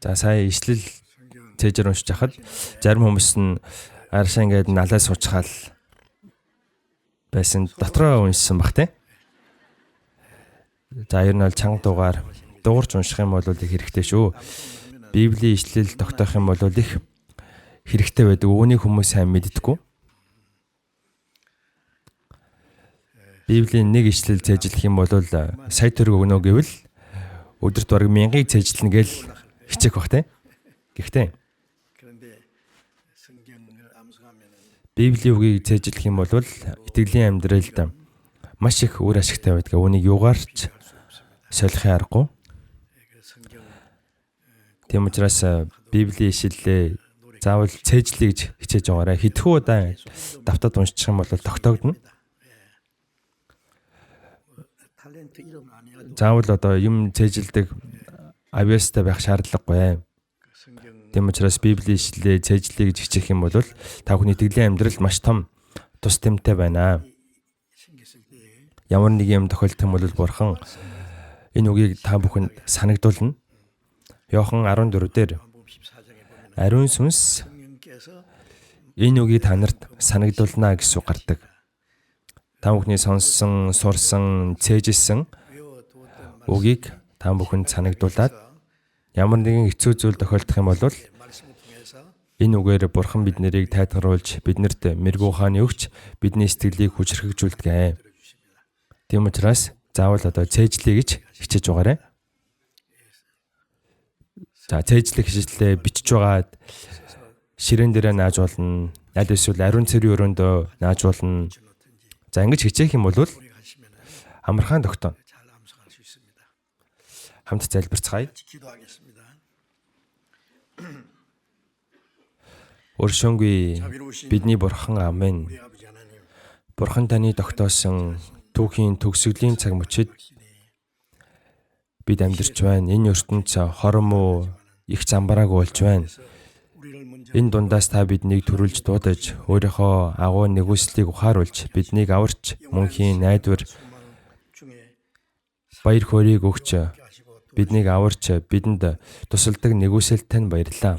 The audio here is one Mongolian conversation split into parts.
За сая ишлэл цээжээр уншиж хахад зарим хүмүүс нь аршаа ингээд налаа суучгаал байсан дотроо уншсан бах те. За ер нь бол чанга дуурж унших юм бол их хэрэгтэй шүү. Библийн ишлэл тогтоох юм бол их хэрэгтэй байдаг. Үүнийг хүмүүс сайн мэддэггүй. Библийн нэг ишлэл цээжлэх юм бол сая төгрөг өгнө гэвэл өдөрт бараг 1000-ыг цээжлэнэ гэл хичээх бах те. Гэхдээ Библийн үгийг цээжлэх юм бол итгэлийн амьдралд маш их үр ашигтай байдаг. Үүнийг югаарч солихын аргагүй. Тийм учраас Библийн ишлэлээ заавал цээжлэе гэж хичээж байгаарай. Хэдхэн удаа давтаад уншчих юм бол тогтоогдно. Заавал одоо юм цээжилдэг авьяастай байх шаардлагагүй. Тийм учраас Библийн ишлэлээ цээжлэе гэж хичээх юм бол та бүхний итгэлийн амьдралд маш том тус тэмтэй байна. Ямар нэг юм тохиолдох юм бол Бурхан энэ үгийг та бүхэнд санагдуулна. Иохан 14 дээр ариун сүнс энэ үгийг та нарт санагдуулна гэсэн үг гардаг. Та бүхний сонссон, сурсан, цээжилсэн үгийг та бүхэнд санагдуулаад ямар нэгэн хэцүү зүйл тохиолдох юм бол энэ үгээр Бурхан бид нарыг тайлгаруулж биднэрт мэргүү хааны өгч бидний сэтгэлийг хүчрхэгжүүлдэг. Тийм учраас заавал одоо цээжлэе гэж хичээж байгаарай. За цээжлэх хичээлээ бичиж байгаад ширээн дээрээ нааж болно. Аль эсвэл ариун цэрийн өрөөндөө нааж болно. За ингэж хичээх юм бол амархан тогтооно. Хамт залбирцгаая. Өршөөнгүй бидний Бурхан амен. Бурхан таны тогтоосон түүхийн төгсгөлийн цаг мөчид бид амьдарч байна. Энэ ертөнц хором уу их замбрааг болж байна. Энэ дундаас та биднийг төрүүлж дуудаж, өөрийнхөө агуу нэгүслийг ухааруулж, биднийг аварч, мөнхийн найдвар баяр хөөргийг өгч, биднийг аварч, бидэнд тусалдаг нэгүсэлд тань баярлалаа.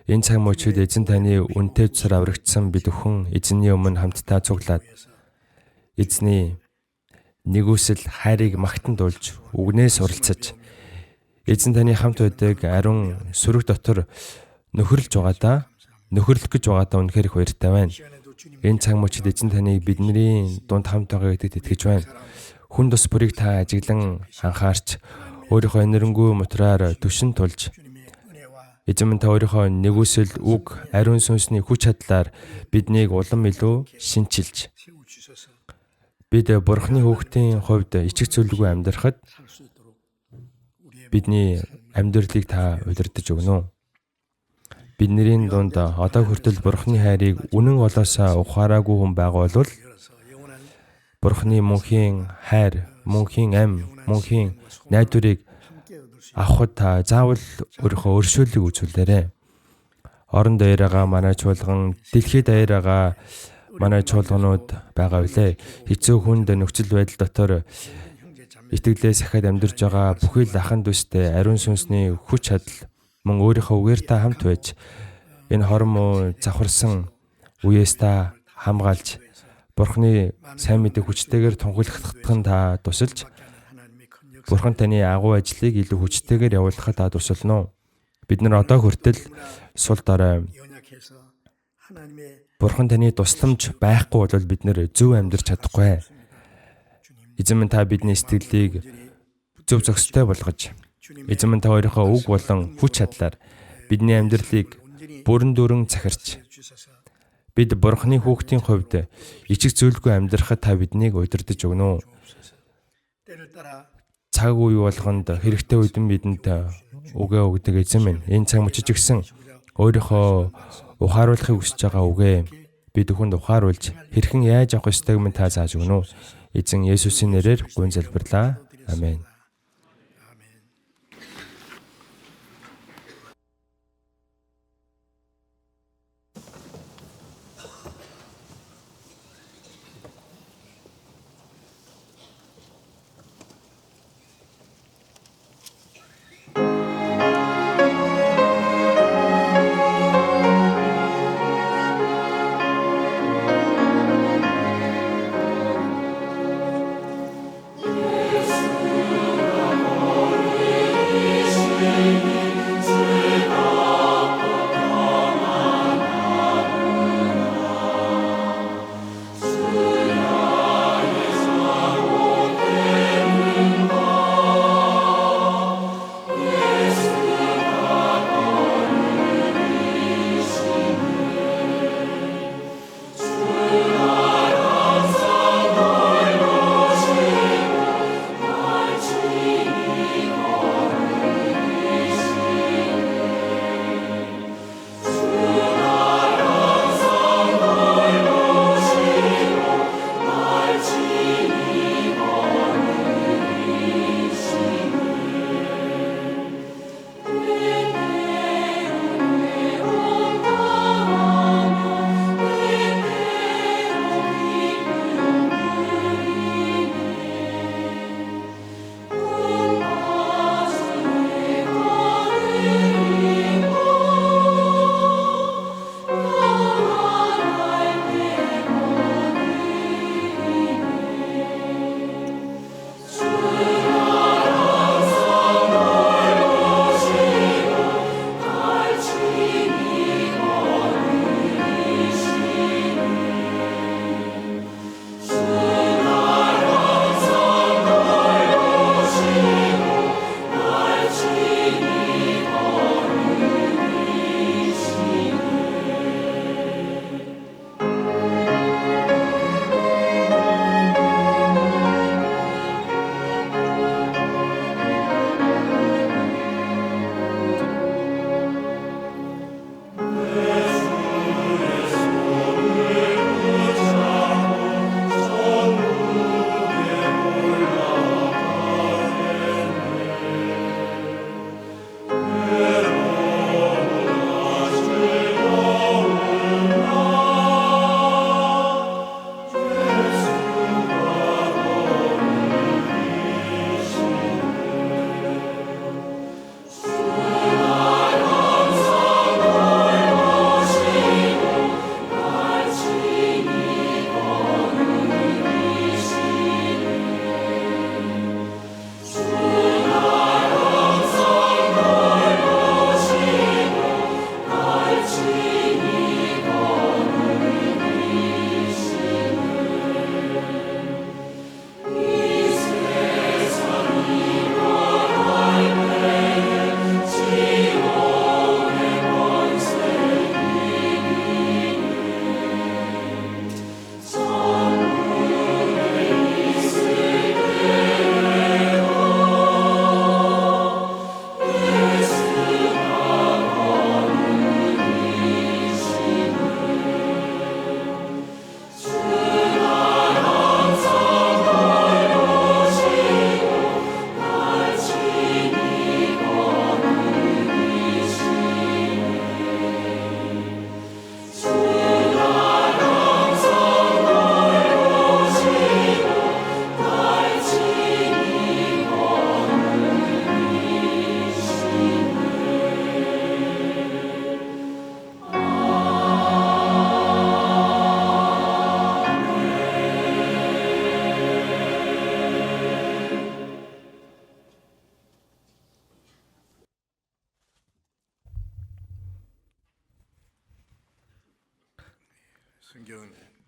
Энэ цаг мөчид эзэн таны үнэтэй цусаар аврагдсан бид өхөн эзний өмнө хамтдаа цуглаад эзний нэгүсэл хайрыг магтандуулж, үгнээс уралцаж, эзэн таны хамт байдаг ариун сүрэг дотор нөхөрлөх гэж байгаадаа үнэхээр их баяртай байна. Энэ цаг мөчид эзэн таныг бидний дунд хамт байгаа гэдэгт итгэж байна. Хүн тус бүрийг та ажиглан анхаарч, өөрийнхөө энэрэнгүй мотраар түшин тулж, эзэн минь та өөрийнхөө нэгүсэл үг, ариун сүнсний хүч чадлаар биднийг улам илүү шинчилж, бид Бурханы хүүхдийн хувьд ичиг зүйлгүй амьдрахад бидний амьдралыг та удирдах өгнө. Бидний дунд одоо хүртэл Бурханы хайрыг үнэн болоосаа ухаараагүй хүн байгаа бол Бурханы мөнхийн хайр, мөнхийн ам, мөнхийн найдварыг авахд та заавал өөрийнхөө өршөөлийг үзүүлээрэй. Орон даяараа манай чуулган, дэлхийд даяараа манай чуулганууд байгаа билээ. Хэцүү хүнд нөхцөл байдал дотор итгэлээ сахиад амьдарч байгаа бүхий л ахын дүүстэй ариун сүнсний хүч чадал мөн өөрийнхөө үгээр та хамт байж энэ хормоо завхарсан үеэс та хамгаалж Бурханы сайн мэдээ хүчтэйгээр тунхаглахдах та тусалж Бурхан таны агуу ажлыг илүү хүчтэйгээр явуулахад та тусална. Бид нар одоо хүртэл сул дорой Бурхан таны тусламж байхгүй бол бид нэр зөв амьдарч чадахгүй. Эзэн минь та бидний сэтгэлийг зөв зохистой болгож, эзэн минь та өөрийнхөө үг болон хүч чадлаар бидний амьдралыг бүрэн дүүрэн захирч, бид Бурханы хүүхдийн хувьд ичиг зүйлгүй амьдрахад та биднийг удирдах өгнө. Цаг үе болгонд хэрэгтэй үедэн бидэнд үгээ өгдөг эзэн минь энэ цаг мөчид гисэн өөрийнхөө ухааруулахыг хүсэж байгаа үгээ бид бүхэнд ухааруулж хэрхэн яаж авах ёстойг минь та зааж өгнө. Эзэн Есүсийн нэрээр гуйн залбирлаа. Амен.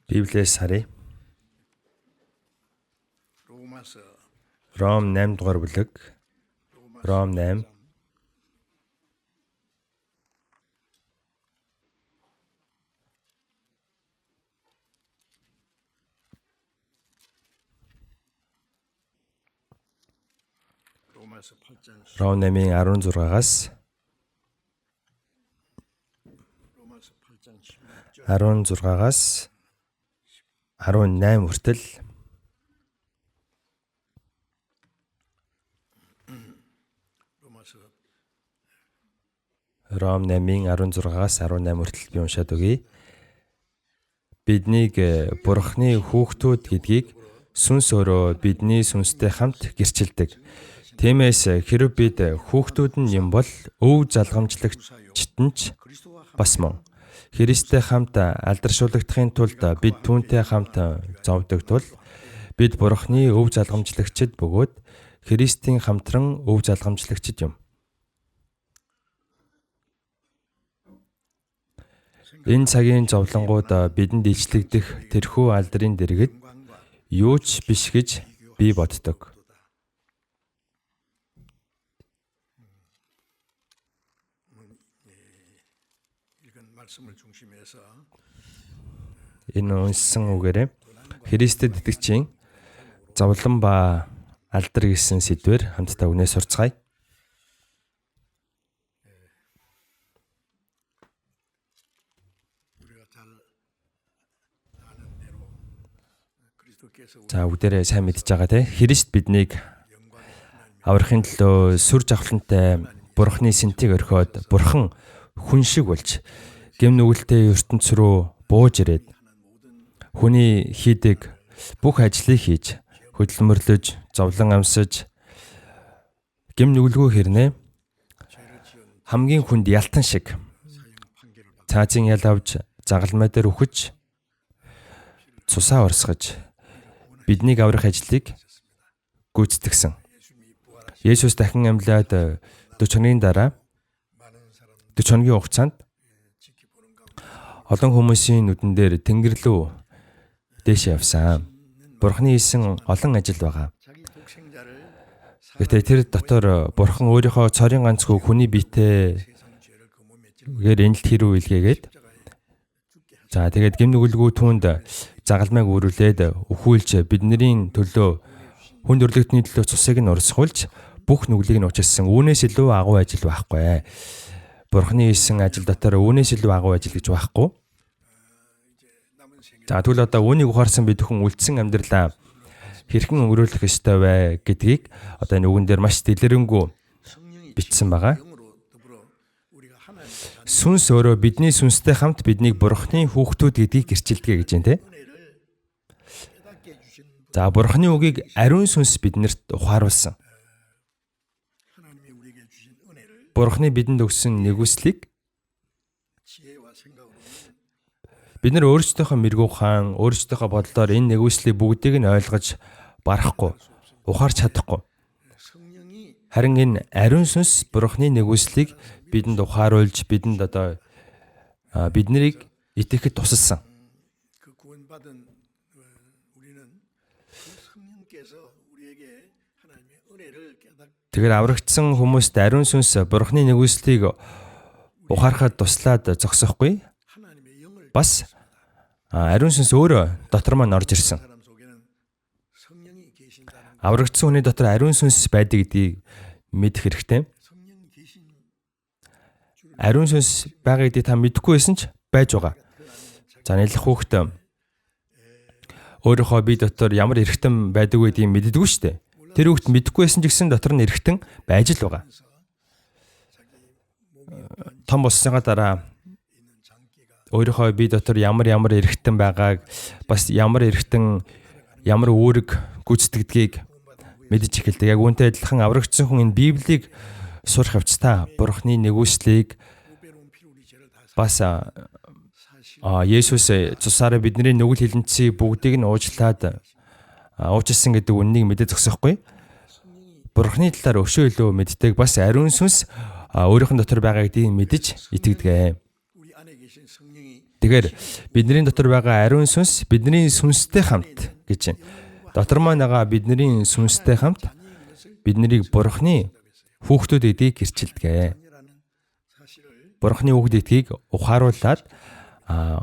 Библиэс харъя. 로마서 Ром 8 дугаар бүлэг. Ром 8. 로마서 8장 Ром 8-ийн 16-аас 로마서 8장 16절 16-аас 18 хүртэл 로마서 Ром 8-ийн 16-аас 18 хүртэл би уншаад өгье. Биднийг Бурхны хүүхдүүд гэдгийг сүнс өөрөө бидний сүнстэй хамт гэрчилдэг. Тиймээс хэрэв бид хүүхдүүд нь юм бол өв залгамжлагчтан ч 그리스도와 함께 бас мөн. Христтэй хамт алдаршуулгадахын тулд бид түүнтэй хамт зовдог тул бид Бурхны өв залгамжлагчид бөгөөд Христийн хамтран өв залгамжлагчид юм. Энэ цагийн зовлонгууд бидэнд ижлэгдэх тэрхүү алдрын дэргэд юу ч биш гэж би боддог. 읽은 말씀을 중심해서 Энэ уншсан үгээрээ Христэд итгэгчийн зовлон ба алдар гэсэн сэдвээр хамтдаа үнэ сурцгаая. 우리가 잘 아는 대로 그리스도께서 За бүгдээрээ сайн мэдж байгаа те. Христ биднийг аврахын төлөө сүр жавхлантай Бурхны сэнтийг орхиод Бурхан хүн шиг болж гэм нүгэлтэй ертөнц рүү бууж ирээд хүний хийдэг бүх ажлыг хийж хөдөлмөрлөж, зовлон амсаж гэм нүгэлгүй хэрнээ хамгийн хүнд ялтан шиг цаазын ял авч загалмай дээр үхэж цусаа орсгож биднийг аврах ажлыг гүйцэтгсэн. Есүс дахин амьлаад 40 хоногийн дараа 40 хоногийн хугацаанд олон хүмүүсийн нүдэн дээр тэнгэр рүү дээш явсан. Бурхны хийсэн олон ажил байгаа. 자기 독생자를 Гэтэ тэр дотор Бурхан өөрийнхөө цорын ганцгүй хүний биетэй 세상 죄를 그 몸에 짊어 гээр энэлт хэрүү илгээгээд за тэгээд гэм нүгэлгүй түүнд загалмайг өрүүлээд өхүүлж бидний төлөө хүнд өрлөгтний төлөө цусыг нь урсгуулж бүх нүглийг нь уучлсан. Үүнээс илүү агуу ажил байхгүй. Бурхны хийсэн ажил дотор үүнээс илүү агуу ажил гэж байхгүй. За тэгвэл одоо үүнийг ухаарсан бид хүн үлдсэн амьдралаа хэрхэн өнгөрүүлэх ёстой вэ гэдгийг одоо энэ үгэн дээр маш дэлгэрэнгүй 성령이 бичсэн байгаа. 영으로 더불어 우리가 하나님의 Сүнс өөрөө бидний сүнстэй хамт биднийг Бурхны хүүхдүүд гэдгийг гэрчилдэг гэж байна те. 깨닫게 해주신 분 За Бурхны үгийг ариун сүнс биднэрт ухааруулсан. 하나님이 우리에게 주신 은혜를 Бурхны бидэнд өгсөн нэгүслийг 지혜와 생각으로 бид нар өөрсдийнхөө мэрэгүү хаан, өөрсдийнхөө бодлоор энэ нэгүслийг бүгдийг нь ойлгож барахгүй, ухаарч чадахгүй. 성령이 Харин энэ ариун сүнс Бурхны нэгүслийг бидэнд ухааруулж, бидэнд одоо биднийг итгэхэд тусалсан. 그 구원받은 우리는 그 성령께서 우리에게 하나님의 은혜를 깨닫게 Тэгэхээр аврагдсан хүмүүст ариун сүнс Бурхны нэгүслийг ухаарахад туслаад зогсохгүй. 하나님의 영을 Бас ариун сүнс өөрөө дотор маань орж ирсэн. 사람 속에는 성령이 계신다는 Аврагдсан хүний дотор ариун сүнс байдаг гэдгийг мэдэх хэрэгтэй. 성령 계신 Ариун сүнс байгаа гэдгийг та мэдэхгүй байсан ч байж байгаа. За нэлэх хүүхэд өөрийнхөө бие дотор ямар эргэтэн байдаг вэ гэдгийг мэддэггүй шүү дээ. Тэр хүүхэд мэдэхгүй байсан ч гэсэн дотор нь эргэтэн байж л байгаа. Том болсныхаа дараа өөрийнхөө бие дотор ямар эргэтэн байгааг бас ямар эргэтэн ямар үүрэг гүйцэтгэдгийг мэдэж эхэлдэг. Яг үүнтэй адилхан аврагдсан хүн энэ Библийг сурах явцдаа Бурхны нэгүслийг 배로운 피로 우리 죄를 다 бас 사실 Есүс цусаараа бидний нүгэл хилэнцгийг бүгдийг нь уучлаад уучлсан гэдэг үннийг мэдээ зогсохгүй. Бурхны талаар өшөө илүү мэддэг бас ариун сүнс өөрийнх нь дотор байгаа гэдгийг мэдэж итгэдэг. 우리 안에 계신 성령이 Тэгэхээр бидний дотор байгаа ариун сүнс бидний сүнстэй хамт гэж байна. Дотор маань байгаа бидний сүнстэй хамт биднийг Бурхны хүүхдүүд эдийг гэрчилдэг. Бурхны хүүхд эдгийг ухааруулад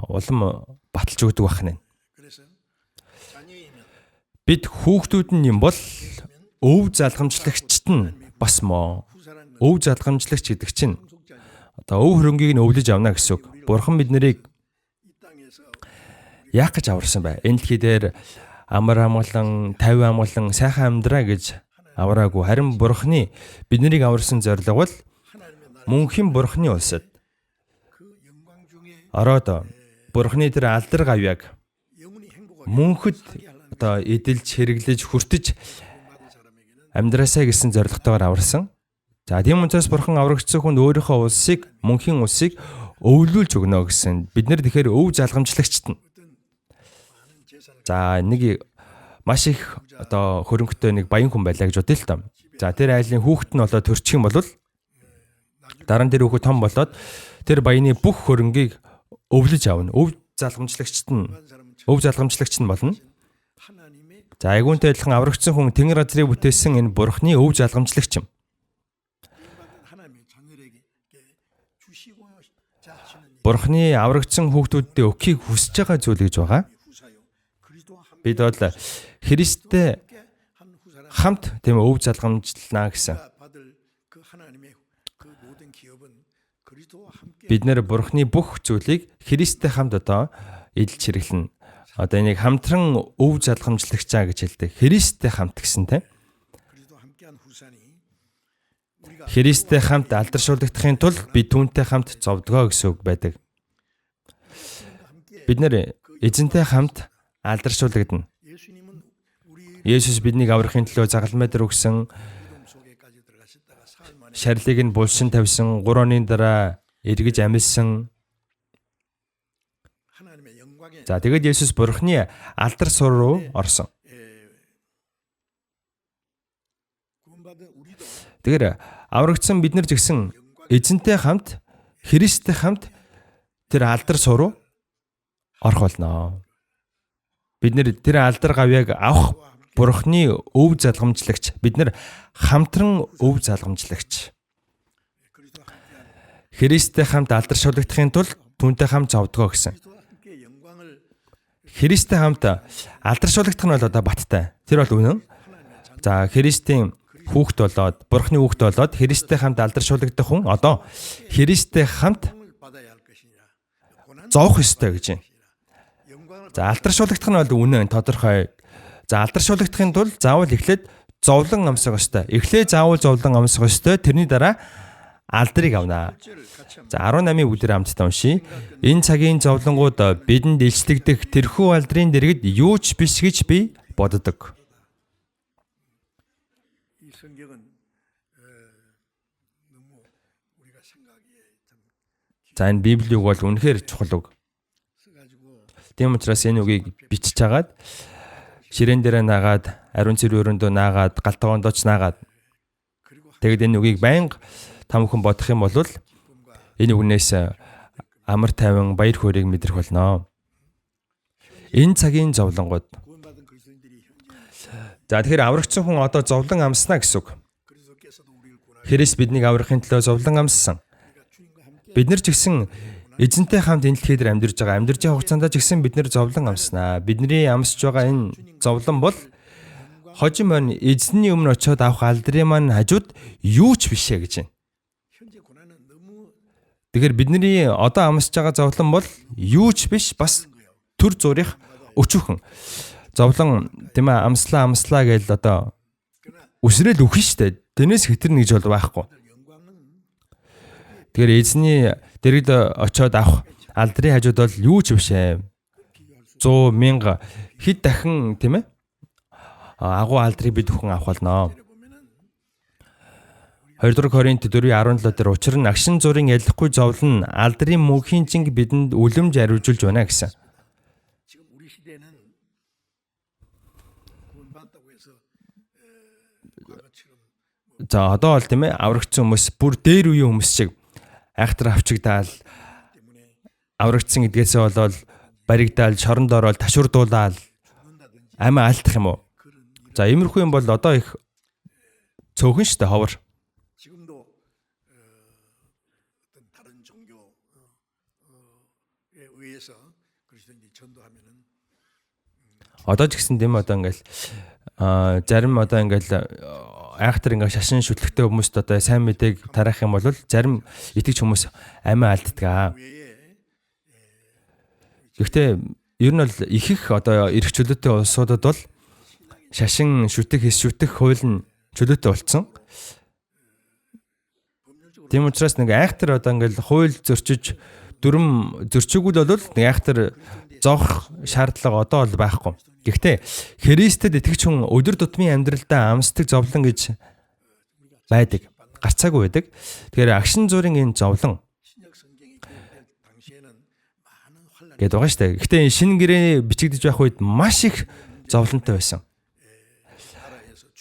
улам баталж өгдөг байна. Бид хүүхдүүд нь юм бол өв залгамжлагчд нь бас мó. Өв залгамжлагч гэдэг чинь одоо өв хөрөнгийг нь өвлөж авна гэсэн үг. Бурхан биднийг яах гэж аварсан бай? Энэ дэлхий дээр амар амгалан, 50 амгалан сайхан амьдраа гэж авраагүй. Харин Бурханы биднийг аварсан зорилго бол мөнхийн Бурханы улсад ороод Бурханы тэр алдар гавьяаг мөнхөд одоо эдэлж хэрэглэж хүртэж амьдраасаа гэсэн зорилготойгоор аварсан. За тийм учраас Бурхан аврагдсан хүнд өөрийнхөө улсыг, мөнхийн улсыг өвлүүлж өгнө гэсэн. Бид нэр тэгэхээр өв залгамжлагчт нь. За нэг маш их одоо хөрөнгөтэй нэг баян хүн байлаа гэж бодъё л тоо. За тэр айлын хүүхэд нь болоод төрчих юм бол дараа нь тэр хүүхэд том болоод тэр баяны бүх хөрөнгийг өвлөж авна. Өв залгамжлагчт нь болно. За айгуунтай адилхан аврагдсан хүн тэнгэр газрыг бүтээсэн энэ Бурханы өв залгамжлагч юм. Бурханы аврагдсан хүүхдүүддээ өгөхийг хүсэж байгаа зүйл гэж байгаа. Бид бол Христтэй хамт тийм өв залгамжлана гэсэн. Бид нэр Бурханы бүх зүйлийг Христтэй хамт одоо эдэлж хэрэглэнэ. Одоо энийг хамтран өв залгамжлагчаа гэж хэлдэг. Христтэй хамт гэсэнтэй. Христтэй хамт алдаршуулгдахын тулд бид түүнтэй хамт зовдгоо гэсэн үг байдаг. Бид нэр эзэнтэй хамт алдаршуулгадна. Есүс биднийг аврахын төлөө загалмай дээр өгсөн, шарлыг нь булшин тавьсан, 3 оны дараа эргэж амилсан. За тэгээд Есүс Бурханы алдар сур руу орсон. Тэгэхээр аврагдсан бид нар ч гэсэн эзэнтэй хамт, Христтэй хамт тэр алдар сур руу орох болно. Бид нэр тэр алдар гавьяаг авах Бурханы өв залгамжлагч. Бид нэр хамтран өв залгамжлагч. Христтэй хамт алдаршуулгдахын тулд түүнтэй хамт зовдгоо гэсэн. Христтэй хамт алдаршуулгдах нь бол одоо баттай. Тэр бол үнэн. За Христийн хүүхэд болоод, Бурханы хүүхэд болоод Христтэй хамт алдаршуулгдах хүн одоо Христтэй хамт зовох ёстой гэж байна. За алдаршуулгдах нь бол үнэн, тодорхой. За алдаршуулгдахын тулд заавал эхлээд зовлон амсах ёстой. Эхлээ заавал зовлон амсах ёстой. Тэрний дараа алдрыг авнаа. За 18-ийн бүлгээр хамтдаа уншийе. Энэ цагийн зовлонгууд бидэнд илчлэгдэх тэрхүү алдрын дэргэд юу ч биш гэж би боддог. За энэ Библи үг бол үнэхээр чухал үг. Тийм учраас энэ үгийг бичиж хагаад ширээн дээрээ наагаад, ариун цэргийн өрөөндөө наагаад, галтгоондоо ч наагаад тэгэд энэ үгийг байнга та бүхэн бодох юм бол энэ үгнээс амар тайван баяр хөөргийг мэдрэх болно. Энэ цагийн зовлонгууд. За тэгэхээр аврагдсан хүн одоо зовлон амснаа гэсэн үг. Христ биднийг аврахын төлөө зовлон амссан. Бид нар ч гэсэн эзэнтэй хамт энэ дэлхий дээр амьдарч байгаа. Амьдарч байгаа хугацаанд ч гэсэн бид нар зовлон амснаа. Бидний амсж байгаа энэ зовлон бол хожим мань эзний өмнө очиод авах алдрын маань хажууд юу ч бишээ гэж байна. Тэгэхээр бидний одоо амсж байгаа зовлон бол юу ч биш, бас төр зурих өчүүхэн. Зовлон тийм ээ амслаа гэж одоо үсрээл үхэн штэ. Тэрнээс хэтэрнэ гэж бол байхгүй. Тэгэхээр эзний дэргэд очиод авах алдрын хажууд бол юу ч биш ээ. 100 мянга хэд дахин тийм ээ агуу алдрыг бид бүхэн авах болно. 2 дугаар Коринт 4:17 дээр учир нь агшин зургийн ялахгүй зовлон алдрын мөнхийн жинг бидэнд үлэмж ариужулж байна гэсэн. За одоо бол тийм ээ аврагдсан хүмүүс бүр дээр үеийн хүмүүс шиг айхтар авчигдаал аврагдсан гэдгээсээ болоод баригдаал, шоронд ороод, ташурдуулаад амиа алдах юм уу? За иймэрхүү юм бол одоо их цөөхөн шүү дээ, ховор. 지금도 어떤 다른 종교에 의해서 그리스도인들이 전도하면은 Одоо ч гэсэн тийм одоо ингээл зарим одоо ингээл айхтар ингээл шашин шүтлэгтэй хүмүүст одоо сайн мэдээг тараах юм бол зарим итгэж хүмүүс амиа алддаг. 외에 Гэхдээ ер нь бол их одоо эрх чөлөөтэй улсуудад бол шашин шүтэх, хэс шүтэх хууль нь чөлөөтэй болцсон. Тийм учраас нэг айхтар одоо ингээл хууль зөрчиж дүрм зөрчиггүй бол нэг айхтар зоох шаардлага одоо бол байхгүй. Гэхдээ Христэд итгэж хүн өдөр тутмын амьдралдаа амсдаг зовлон гэж байдаг. Гарцаагүй байдаг. Тэгэхээр агшин зургийн энэ зовлон 신약 성경이 기록될 당시에는 많은 환란이 гэдэг байгаа шүү дээ. Гэхдээ энэ шинэ гэрээ бичигдэж байх үед маш их зовлонтой байсан.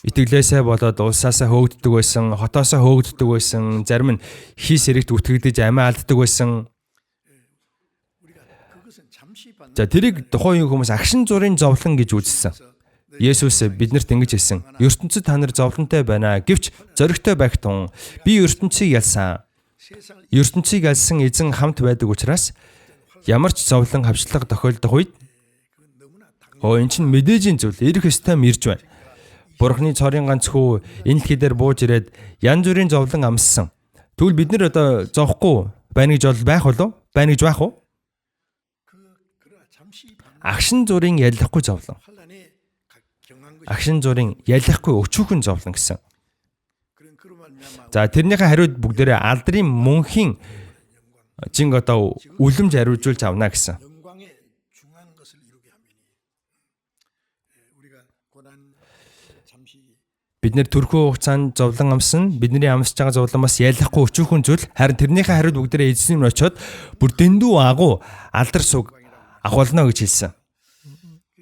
Итгэлээсээ болоод улсаасаа хөөгддөг байсан, хотоосоо хөөгддөг байсан, зарим нь хийс эрэгт үтгэгдэж амиа алддаг байсан. 우리가 그것은 잠시 받는 За тэрийг тухайн үеийн хүмүүс агшин зургийн зовлон гэж үзсэн. Есүс биднэрт ингэж хэлсэн. ертөнцид та нар зовлонтой байна. Гэвч зоригтой байх тун би ертөнцийг ялсан. 세상을 ертөнцийг ялсан эзэн хамт байдаг учраас ямар ч зовлон хавчлага тохиолдох үед 너무나 당 эн чинь мэдээжийн зүйл ирэх ёстой мэрж байна. Бурхны цорын ганц хүү энэ дэлхий дээр бууж ирээд янз бүрийн зовлон амссан. Тэгвэл бид нар одоо зовхгүй байна гэж бол байх болов? Байна гэж байх уу? 그러나 잠시 받는 Агшин зургийн яллахгүй зовлон. 환란에 경한 것이 Агшин зургийн яллахгүй өчүүхэн зовлон гэсэн. 그런 말미암아 За тэрнийхээ хариуд бүгдээрээ алдрын мөнхийн жинг одоо үлэмж хариужуулж авна гэсэн. 영광의 중한 것을 이루게 하미니 우리가 고난 잠시 Бид нэр төрхөө хугацаанд зовлон амсна. Бидний амсж байгаа зовлон бас яллахгүй өчүүхэн зүйл. Харин тэрнийхээ хариуд бүгдээрээ эзэн рүү очиод бүр дэндүү агуу алдар суг авахулна гэж хэлсэн.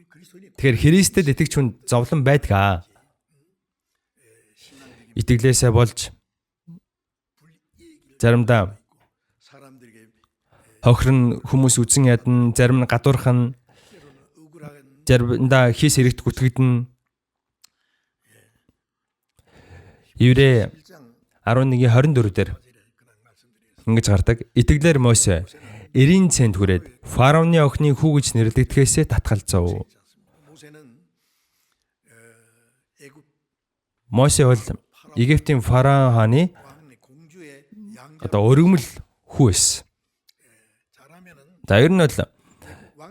그리스도인이 Тэгэхээр Христэд итгэж хүн зовлон байдгаа. Итгэлээсээ болж заримдаа 사람들에게 хохирн хүмүүс үзэн ядна, зарим нь гадуурхан, 억울한 заримдаа хийс хэрэгт гүтгэдэн. Еврэ 1장 11:24 дээр ингэж гардаг. Итгэлээр Мосе 90 цент хүрээд фараоны охины хүү гэж нэрлэгдэхээсээ татгалзав. 모세는 애굽 Мосе бол Египтийн фараон хааны 왕의 공주의 양자 одоо өргөмөл хүү байсан. 잘하면은 За ер нь бол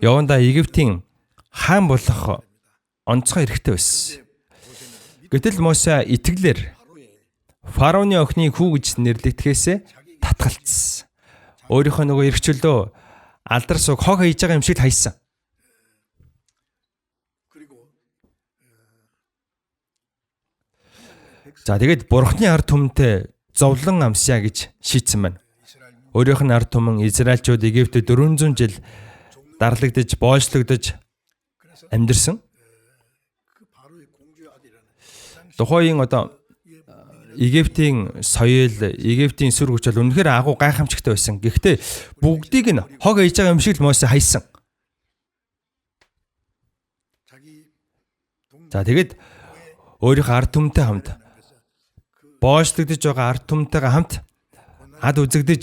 явандаа Египтийн хаан болох онцгой эрхтэй байсан. Гэтэл Мосе итгэлээр фараоны охины хүү гэж нэрлэгдэхээсээ татгалцсан. Өөрийнхөө нөгөө эрх чөлөө алдар суг хог хийж байгаа юм шиг хайсан. 그리고 За тэгээд бурхны ард түмэнтэй зовлон амсъя гэж шийдсэн байна. 이스라엘 Өөрийнх нь ард түмэн Израильчууд Египтэд 400 жил дарлагдж, боожлогдож амьдэрсэн. 그 바로의 공주의 아들이라는 Тухайн одоо Египтийн соёл, Египтийн сүр хүч бол үнэхээр агуу гайхамшигтай байсан. Гэхдээ бүгдийг нь хог хийж байгаа юм шиг л Мосе хайсан. 자기 За тэгээд өөрийнхөө ард түмэнтэй хамт боожлогдож байгаа ард түмэнтэйгээ хамт ад үзэгдэж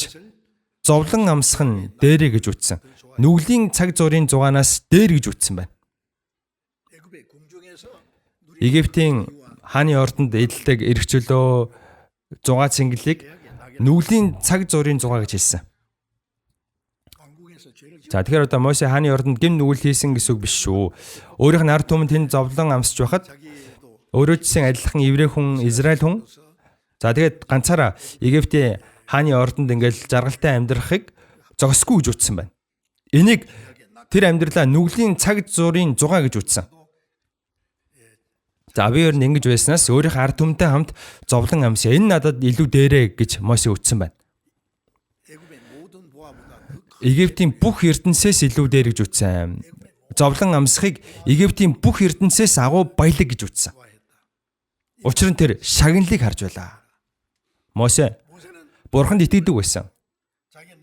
зовлон амсах нь дээрэ гэж үтсэн. Нүглийн цаг зургийн зугаанаас дээр гэж үтсэн байна. 애굽의 궁중에서 Египтийн хааны ордонд эдэлдэг эрх чөлөө зугаа цэнгэлийг нүглийн цаг зургийн зугаа гэж хэлсэн. 왕궁에서 죄를 За тэгэхээр одоо Мосе хааны ордонд гин нүгэл хийсэн гэсэн үг биш шүү. Өөрийнх нь ард түмэнд тэнд зовлон амсч байхад 자기도 өөрөөдсөн адилхан еврей хүн, Израиль хүн. За тэгээд ганцаараа Египтийн хааны ордонд ингээл жаргалтай амьдрахыг зогсгүй гэж үтсэн байна. Энийг тэр амьдралаа нүглийн цаг зургийн зугаа гэж үтсэн. За би өөр нь ингэж байснаас өөрийнх ард түмэнтэй хамт зовлон амсъя. Энэ надад илүү дээрэ гэж Мосе үтсэн байна. 애굽의 모든 보아보다 더 Египтийн бүх эрдэнэсээс илүү дээр гэж үтсэн. Зовлон амсахыг Египтийн бүх эрдэнэсээс агуу баялаг гэж үтсэн. 좋아했다. Учир нь тэр шагналыг харж байлаа. Мосе 모세는 бурханд итгэдэг байсан. 자기는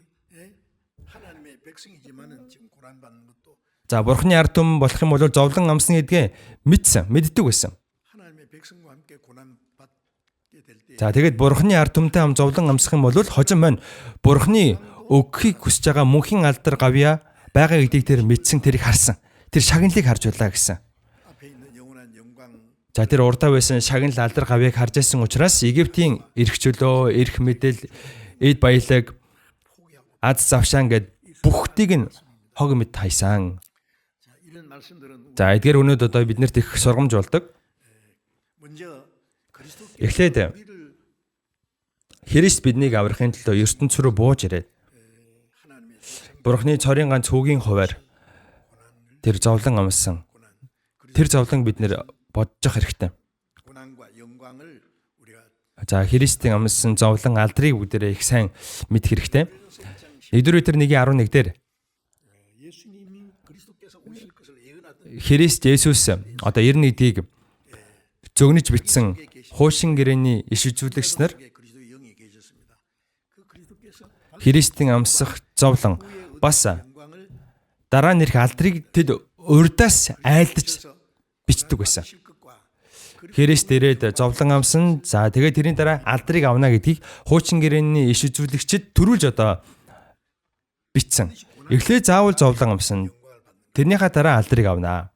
하나님의 백성 백성이지만은 지금 고난 받는 것도 За бурхны ард түмэн болох юм бол зовлон амсна гэдгээ мэддэг байсан. 하나님의 백성과 함께 고난 받게 될 때 За тэгээд бурхны ард түмэнтэй хам зовлон амсах юм бол хожим маань бурхны өгөхийг хүсэж байгаа мөнхийн алдар гавья байгаа гэдгийг тэр мэдсэн, тэрийг харсан. Тэр шагналыг харж байлаа гэсэн. 앞에 있는 영원한 영광 За тэр урдаа байсан шагнал алдар гавьяаг харж байсан учраас Египтийн эрх чөлөө, эрх мэдэл, эд баялаг, аз завшаан гэд бүгдийг нь хог мэд хайсан. 자, 이런 말씀들은 За эдгээр өнөд одоо биднэрт их сургамж болдог. 먼저 그리스도께서 Эхлээд 우리를 Христ биднийг аврахын төлөө ертөнц рүү бууж ирээд 하나님의 Бурхны цорын ганц хүүгийн хуваар тэр зовлон амсан. Тэр зовлон бид нэр бодож хэрэгтэй. 고난과 영광을 우리가 За Христийн амсан зовлон алдрыг бүгдээрээ их сайн мэдэх хэрэгтэй. 1-р 1:11 дээр 예수님이 그리스도께서 오실 것을 예언하던 Христ Есүс одоо 91-ийг зөгнөж бичсэн хуушин гэрээний иш үзүүлэгч нар 속에 그리스도의 영이 계셨습니다. 그 그리스도께서 Христийн амсах зовлон бас 영광을 дараа нь ирэх алдрыг тэд урдаас айлдаж бичдэг байсан. 실 것과 Христ ирээд зовлон амсан. За тэгээд тэрийн дараа алдрыг авна гэдгийг хуучин гэрээний иш үзүүлэгчид төрүүлж одоо бичсэн. Эхлээд заавал зовлон амсан. Тэрнийхээ дараа алдрыг авна.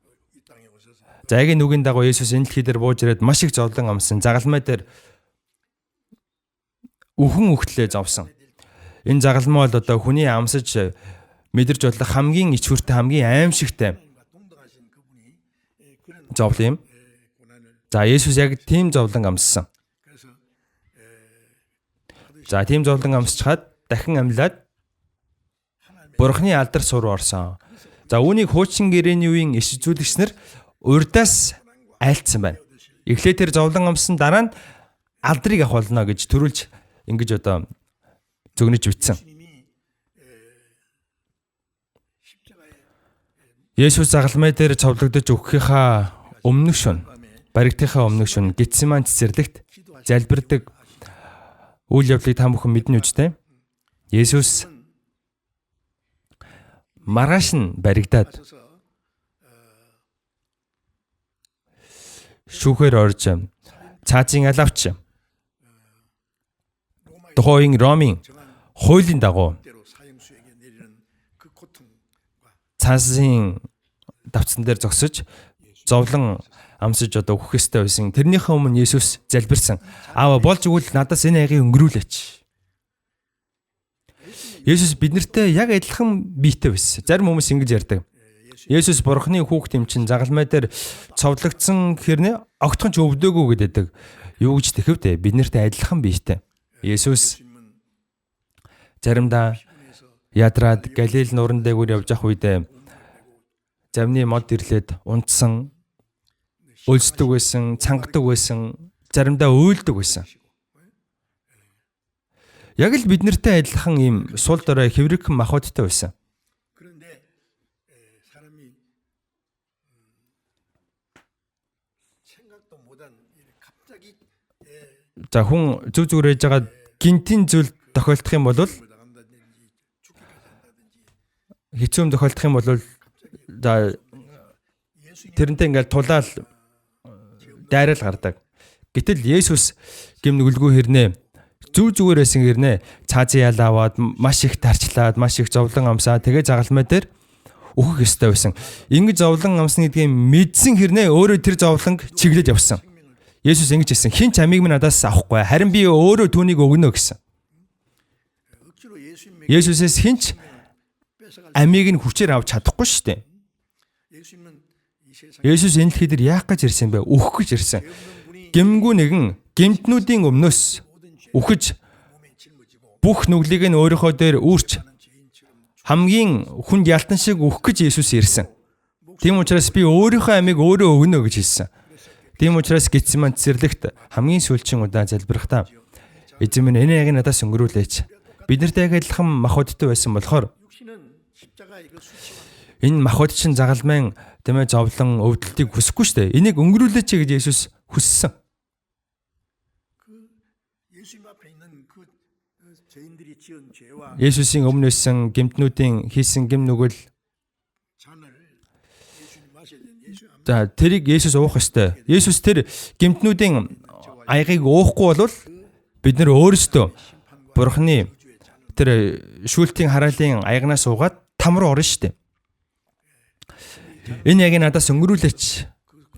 За яг нүгийн дагуу Есүс энэ дэлхий дээр бууж ирээд маш их зовлон амсан. Загалмай дээр үхэн үхтлээ зовсон. Энэ загалмай бол одоо хүний амсаж мэдэрч бодлох хамгийн ичхүртэй, хамгийн аимшигтай 동등하신 그분이 그런 зовлон юм. 고난을 За Есүс яг тийм зовлон амссан. 그래서 За тийм зовлон амсчаад дахин амьлаад Бурхны алдар сур орсон. За үүнийг хуучин гэрээний үеийн иш үзүүлэгч нар урдаас айлцсан байна. Эхлээд тэр зовлон амсан, дараа нь алдрыг авах болно гэж төрүүлж ингэж одоо зөгнөж бичсэн. 주님이 십자가에 Есүс загалмай дээр цовлогдож өгөхийнхаа өмнөх шөнө, баригдахынхаа өмнөх шөнө Гетсеман цэцэрлэгт залбирдаг үйл явдлыг та бүхэн мэднэ үстэй. Есүс маргааш нь баригдаад 서서 шүүхээр орж цаазын алавч тухайн Ромын хуулийн дагуу 때로 사형수에게 내리는 그 고통과 цаасын давцсан дээр зогсож зовлон амсаж одоо өгөх ёстой байсан. Тэрнийхээ өмнө Есүс залбирсан. Аава болж өгвөл надаас энэ аягийг өнгөрүүлээч. Есүс биднэртэй яг адилхан биетэй байсан. Зарим хүмүүс ингэж ярьдаг. Есүс Бурхны хүүхд юм чин загалмай дээр цовдлогдсон хэрнээ огтхон ч өвдөөгүй гэдэг. Юу гэж тэхэвдэ? Биднэртэй адилхан биетэй. Есүс 주님은 заримдаа ядраад Галил нуран дээгүүр явж явах үедээ замны мод ирлээд унтсан, өлсдөг байсан, цангадаг байсан, заримдаа уйлдаг байсан. Яг л биднэртэй адилхан ийм сул дорой хэврэгхэн махбодтой байсан. 그런데 사람이 생각도 못한 갑자기 За хүн зүг зүгээр ээж байгаа гинтийн зүйл тохиолдох юм бол 나간다든지 죽기까지 한다든지 хэцүү юм тохиолдох юм бол за тэрнтэй ингээл тулаал дайрал гардаг. Гэтэл Есүс гим нүгэлгүй хэрнээ зүг зүгээр байсан хэрнээ цаазын ял аваад маш их тарчлаад маш их зовлон амсаа тэгээ загалмай дээр өөхөх ёстой байсан. Ингэж зовлон амсны гэдгийг мэдсэн хэрнээ өөрөө тэр зовлонг чиглэж явсан. Есүс ингэж хэлсэн. Хин ч амийг минь надаас авахгүй. Харин би өөрөө түүнийг өгнө гэсэн. 억지로 예수님에게 Есүсээс хин ч 뺏어갈 амийг нь хүчээр авч чадахгүй шүү дээ. 예수님은 이 세상에 Есүс энэ дэлхий дээр яах гэж ирсэн бэ? Өөхөх гэж ирсэн. 없는 분이 Гэмгүй нэгэн гэмтнүүдийн өмнөөс 모든 죄 үхэж 몸에 짊어지고 бүх нүглийг нь өөрийнхөө дээр үүрч 하는 죄인처럼 хамгийн хүнд ялтан шиг өөх гэж Есүс ирсэн. Тийм учраас би өөрийнхөө амийг өөрөө өгнө гэж хэлсэн. Тийм учраас Гетсеман цэцэрлэгт хамгийн сүүлчийн удаа залбирахдаа эзэн минь энэ яг надаас өнгөрүүлээч. Биднэртэй яг адилхан махбодтой байсан болохоор 육신은 십자가의 그 수치와 энэ махбод чинь загалмайн тэмээ зовлон өвдөлтийг хүсэхгүй шүү дээ. Энийг өнгөрүүлээч гэж Есүс хүссэн. 그 예수님 앞에 있는 그 죄인들이 지은 죄와 Есүсийн өмнө байсан гэмтнүүдийн хийсэн гэм нүгэл 잔을 예수님 마셔야 되는 예수 안 за тэрийг Есүс уух ёстой. Есүс тэр гэмтнүүдийн аягийг уухгүй бол бид нар өөрсдөө Бурхны тэр шүүлтийн хараалын аягнаас уугаад там руу орно шүү дээ. Энэ яг надаас өнгөрүүлээч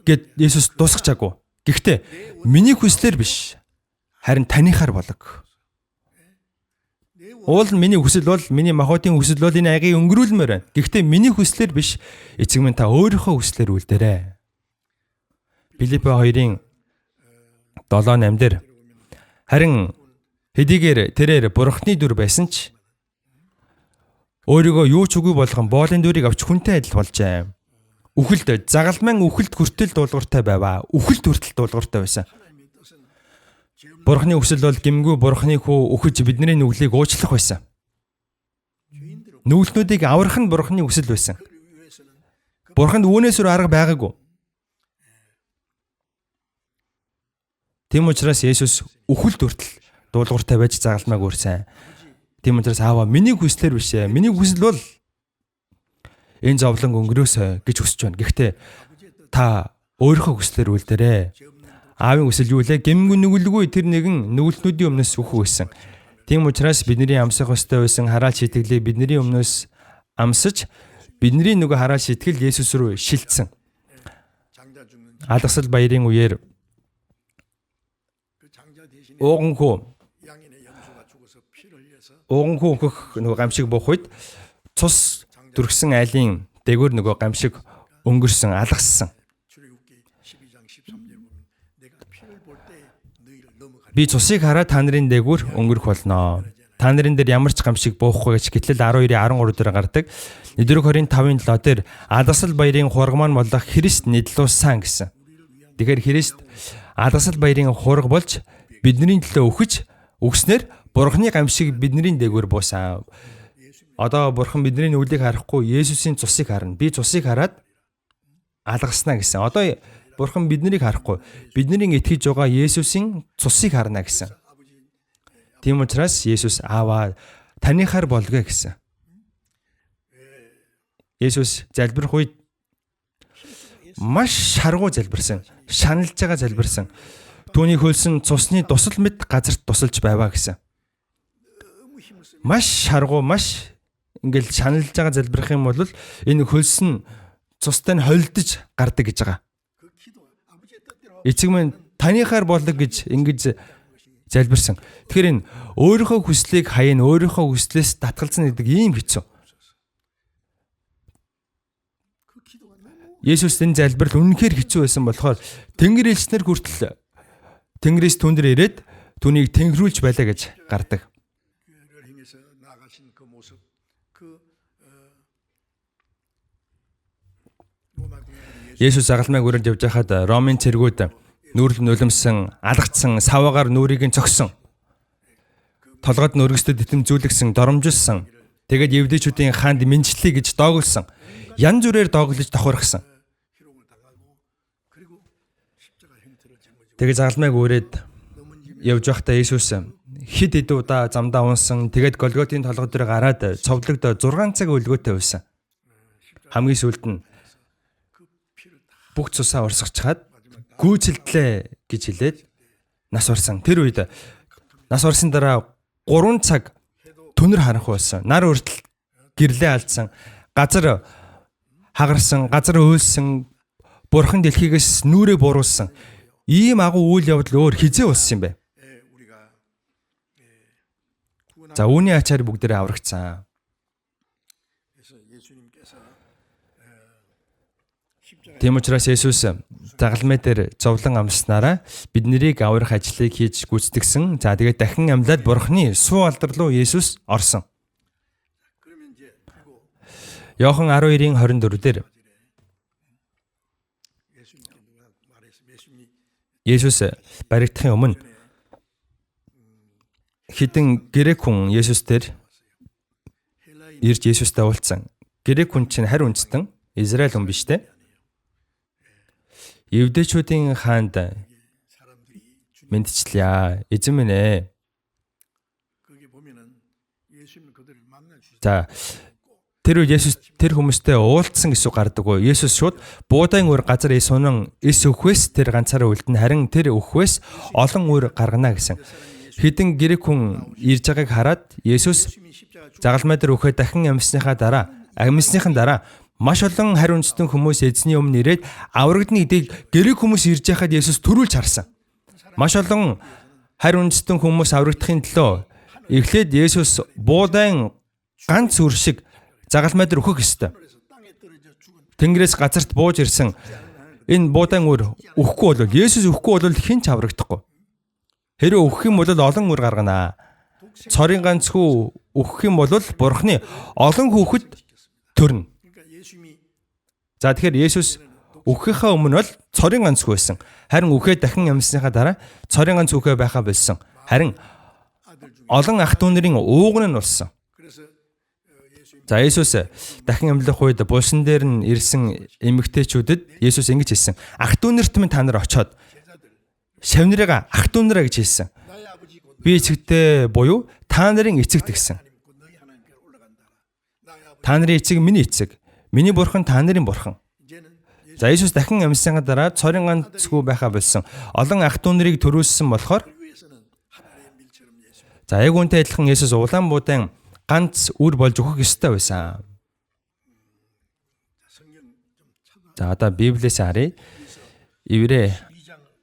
гэд Есүс дуусгачаагүй. Гэхдээ миний хүслээр биш. Харин танихаар болог. Уул нь миний хүсэл бол миний махбодын хүсэл бол энэ аягийг өнгөрүүлмээр байна. Гэхдээ миний хүслээр биш. Эцэг минь та өөрийнхөө хүслээр үлдээрэй. Филиппе 2-ын 7-8 дээр харин хэдийгээр тэрээр Бурхны дүр байсан ч өөрийгөө юу ч үгүй болгон боолын дүрийг авч хүнтэй адил болжээ. Үхэлд загалмайн үхэлд хүртэл дуулууртай байваа. Үхэлд хүртэл дуулууртай байсан. Бурхны хүсэл бол гэмгүй Бурхны хүү үхэж бидний нүглийг уучлах байсан. Нүглнүүдийг аврах нь Бурхны хүсэл байсан. Бурханд үүнээс өөр арга байгаагүй. Тийм учраас Есүс үхэлд хүртэл дуулууртай байж загалмайг өрсөн. Тийм учраас аава миний хүслээр биш ээ. Миний хүсэл бол энэ зовлон өнгөрөөсэй гэж хүсэж байна. Гэхдээ та өөрийнхөө хүслээр үлдээрэй. Аавын хүсэл юу вэ? Гэмгүй нүгэлгүй тэр нэгэн нүгэлтнүүдийн өмнөөс үхэх байсан. Тийм учраас бидний амсах ёстой байсан хараал шитгэлийг бидний өмнөөс амсаж бидний нөгөө хараал шитгэл Есүс рүү шилжсэн. 장자 죽는 Алгасал баярын үеэр 그 장자 대신에 ууганхүү 양인의 염소가 죽어서 피를 흘려서 өөх нөгөө гамшиг буух үед цус дүргсэн айлын дээгүүр нөгөө гамшиг өнгөрсөн алгассан. 출애굽기 12장 13절 보면 내가 피를 볼 때 너희를 넘어가리. Би цусыг хараад та нарын дээгүүр өнгөрөх болно. Та нарын дээр ямар ч гамшиг буухгүй гэж гэтэл 12-ийн 13 дээр гардаг. Эдрэг 25-ын 7 дээр алгасал баярын хураг маань болох Христ нэдлүүлсэн гэсэн. Тэгэхээр Христ алгасал баярын хураг болж бидний төлөө өгч өгснээр Бурхны гамшиг бидний дээгүүр буусан. Одоо Бурхан бидний нүглийг харахгүй Есүсийн цусыг харна. Би цусыг хараад алгаснаа гэсэн. Одоо Бурхан биднийг харахгүй. Бидний итгэж байгаа Есүсийн цусыг харна гэсэн. Тийм учраас Есүс ааваа танихаар болгоё гэсэн. Есүс залбирх үед маш шаргуу залбирсан. Шаналж байгаа залбирсан. Түүний хөлсөн цусны тусал мэт газарт тусалж байваа гэсэн. Маш шаргуу, маш ингээл шаналж байгаа залбирх юм бол энэ хөлсөн цустай нь холдож гардаг гэж байгаа. 그 기도 아버지의 뜻대로 Эцэг минь танихаар болдог гэж ингэж залбирсан. Тэгэхээр энэ өөрийнхөө хүслийг хаяа өөрийнхөө хүслээс татгалзна гэдэг ийм хэцүү. 그 기도가 너무 Есүс энэ залбирал үнэнхээр хэцүү байсан болохоор Тэнгэр элчнэр хүртэл Тэнгэрээс түндэр ирээд түүнийг тэнхрүүлж байлаа гэж гардаг. 를 행해서 나아가신 그 모습 그 로마 군인들이 Есүс загалмайг өрөөнд явж байхад Ромын цэргүүд нүүрэл нулимсан, алгацсан, саваагаар нүрийг нь цогсон. Толгойд нь өргөсдөд итэм зүйлгсэн, доромжилсан. Тэгээд евдэйчүүдийн хаанд мэнчилээ гэж доогуулсан. Ян зүрээр дооглож давхаргсан. 희롱을 당하고 그리고 십자가 형태를 짊어지고 Тэгээд загалмайг өрөөд явж байхдаа Есүс хэд хэд удаа замдаа унсан. Тэгээд Голготын толгой дээр гараад цовдлогд 6 цаг өлгөөтэй байсан. Хамгийн сүүлд нь бүх цусаа урсгачаад гүйцэлдлээ гэж хэлээд нас орсон. Тэр үед нас орсон дараа 3 цаг түнэр харанхуй болсон. Нар өртөл гэрлээ алдсан. Газар хагарсан, газар өөлсөн, Бурхан дэлхийгээс нүрээ буруулсан. Ийм агуу үйл явдал өөр хизээ болсон юм бэ? 우리가 За үүний ачаар бүгдээрээ аврагдсан. 그래서 예수님께서 십자가 Тийм учраас Есүс загалмай дээр зовлон амснараа биднийг аврах ажлыг хийж гүйцэтгсэн. За тэгээд дахин амьлаад Бурхны суу алдар руу Есүс орсон. 그러면 이제 그리고 Иохан 12-ийн 24 дээр 예수님께 누가 말했어 예수님이 Есүс баригдахын өмнө хідэн грек хүн Есүс дээр 헬라인 ирж Есүстэй уулзсан. Грек хүн чинь харь үндэстэн Израиль хүн биш үү? Евдэйчүүдийн хаанд 사람들이 주님 мэдчлээ. Эзэн минь ээ. 거기 보면은 За тэр үед Есүс тэр хүмүүстэй уулзсан гэсэн үг гардаггүй. Есүс шууд буудаан үр газар сунан эс өхвэс тэр ганцаараа үлдэн харин тэр өхвэс олон үр гаргана гэсэн. Хэдэн грек хүн ирж байгааг хараад Есүс загалмай дээр өөхөө дахин амьсныхаа дараа маш олон харь үндэстэн хүмүүс эзний өмнө ирээд аврагдны эдийг грек хүмүүс ирж байхад Есүс төрүүлж харсан. Маш олон харь үндэстэн хүмүүс аврагдахын төлөө эхлээд Есүс буудаан ганц үр шиг загалмай дээр өөхөх ёстой. Тэнгэрээс газарт бууж ирсэн энэ буудаан үр өөхгүй бол Есүс өөхгүй бол хэн ч аврагдахгүй. Хэрэв өөх юм бол олон үр гаргана. Цорын ганц хүү өөх юм бол Бурхны олон хүүхэд төрнө. За тэгэхээр Есүс өөхийнхаа өмнө бол цорын ганц хүү байсан. Харин өөхөө дахин амьсныхаа дараа цорын ганц өөхөө байхаа болсон. Харин олон ах дүү нарын ууган нь болсон. За Есүс дахин амьлах үед булсан дээр нь ирсэн эмэгтэйчүүдэд Есүс ингэж хэлсэн. Ах дүү нарт минь та нар очоод шавнырыгаа ах дүү нараа гэж хэлсэн. Би эцэгтэй буюу та нарын эцэгт гэсэн. Та нарын эцэг миний эцэг. Миний бурхан та нарын бурхан. За Есүс дахин амьсныхаа дараа цорын ганцгүй байхаа болсон. Олон ах дүү нарыг төрүүлсэн болохоор за яг үнтэй адилхан Есүс улаан буудаан ганц үр болж өгөх ёстой байсан. За одоо Библиэс харъя. Иврэ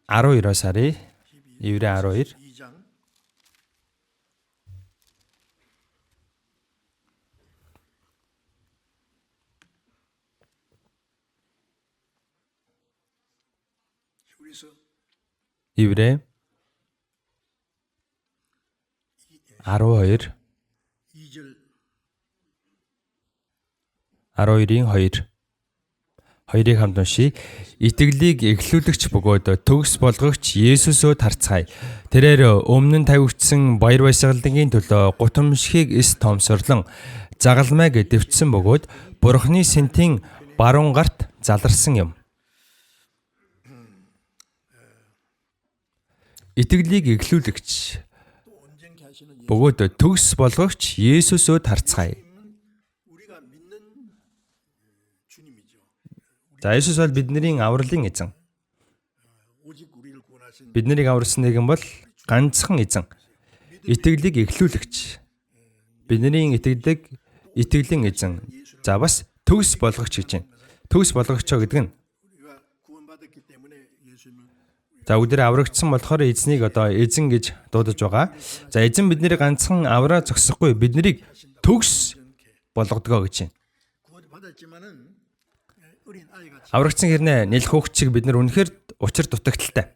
12-оос харъя. Иврэ 12. Иврэ 12 12-ийн 2. Хоёрыг хамт уншийе. Итгэлийг эхлүүлэгч бөгөөд төгс болгогч Есүсөө тарцгаая. Тэрээр өмнө нь тавигдсан баяр баясгалангийн төлөө гутамшигыг эс томсорлон загалмайг дэвтсэн бөгөөд Бурхны сэнтийн баруун гарт заларсан юм. Итгэлийг эхлүүлэгч бөгөөд төгс болгогч Есүсөө тарцгаая. За Есүс бол бидний авралын эзэн. Биднийг аварсан нэгэн бол ганцхан эзэн. Итгэлийг эхлүүлэгч. Бидний итгэлийн эзэн. За бас төгс болгогч гэж байна. Төгс болгогчоо гэдэг нь за өдөр аврагдсан болохоор эзнийг одоо эзэн гэж дуудаж байгаа. За эзэн биднийг ганцхан авраа зогсохгүй биднийг төгс болгодгоо гэж байна. Аврагдсан хэрнээ нэлэх хөвчийг бид нар үнэхээр учир дутагдaltaй.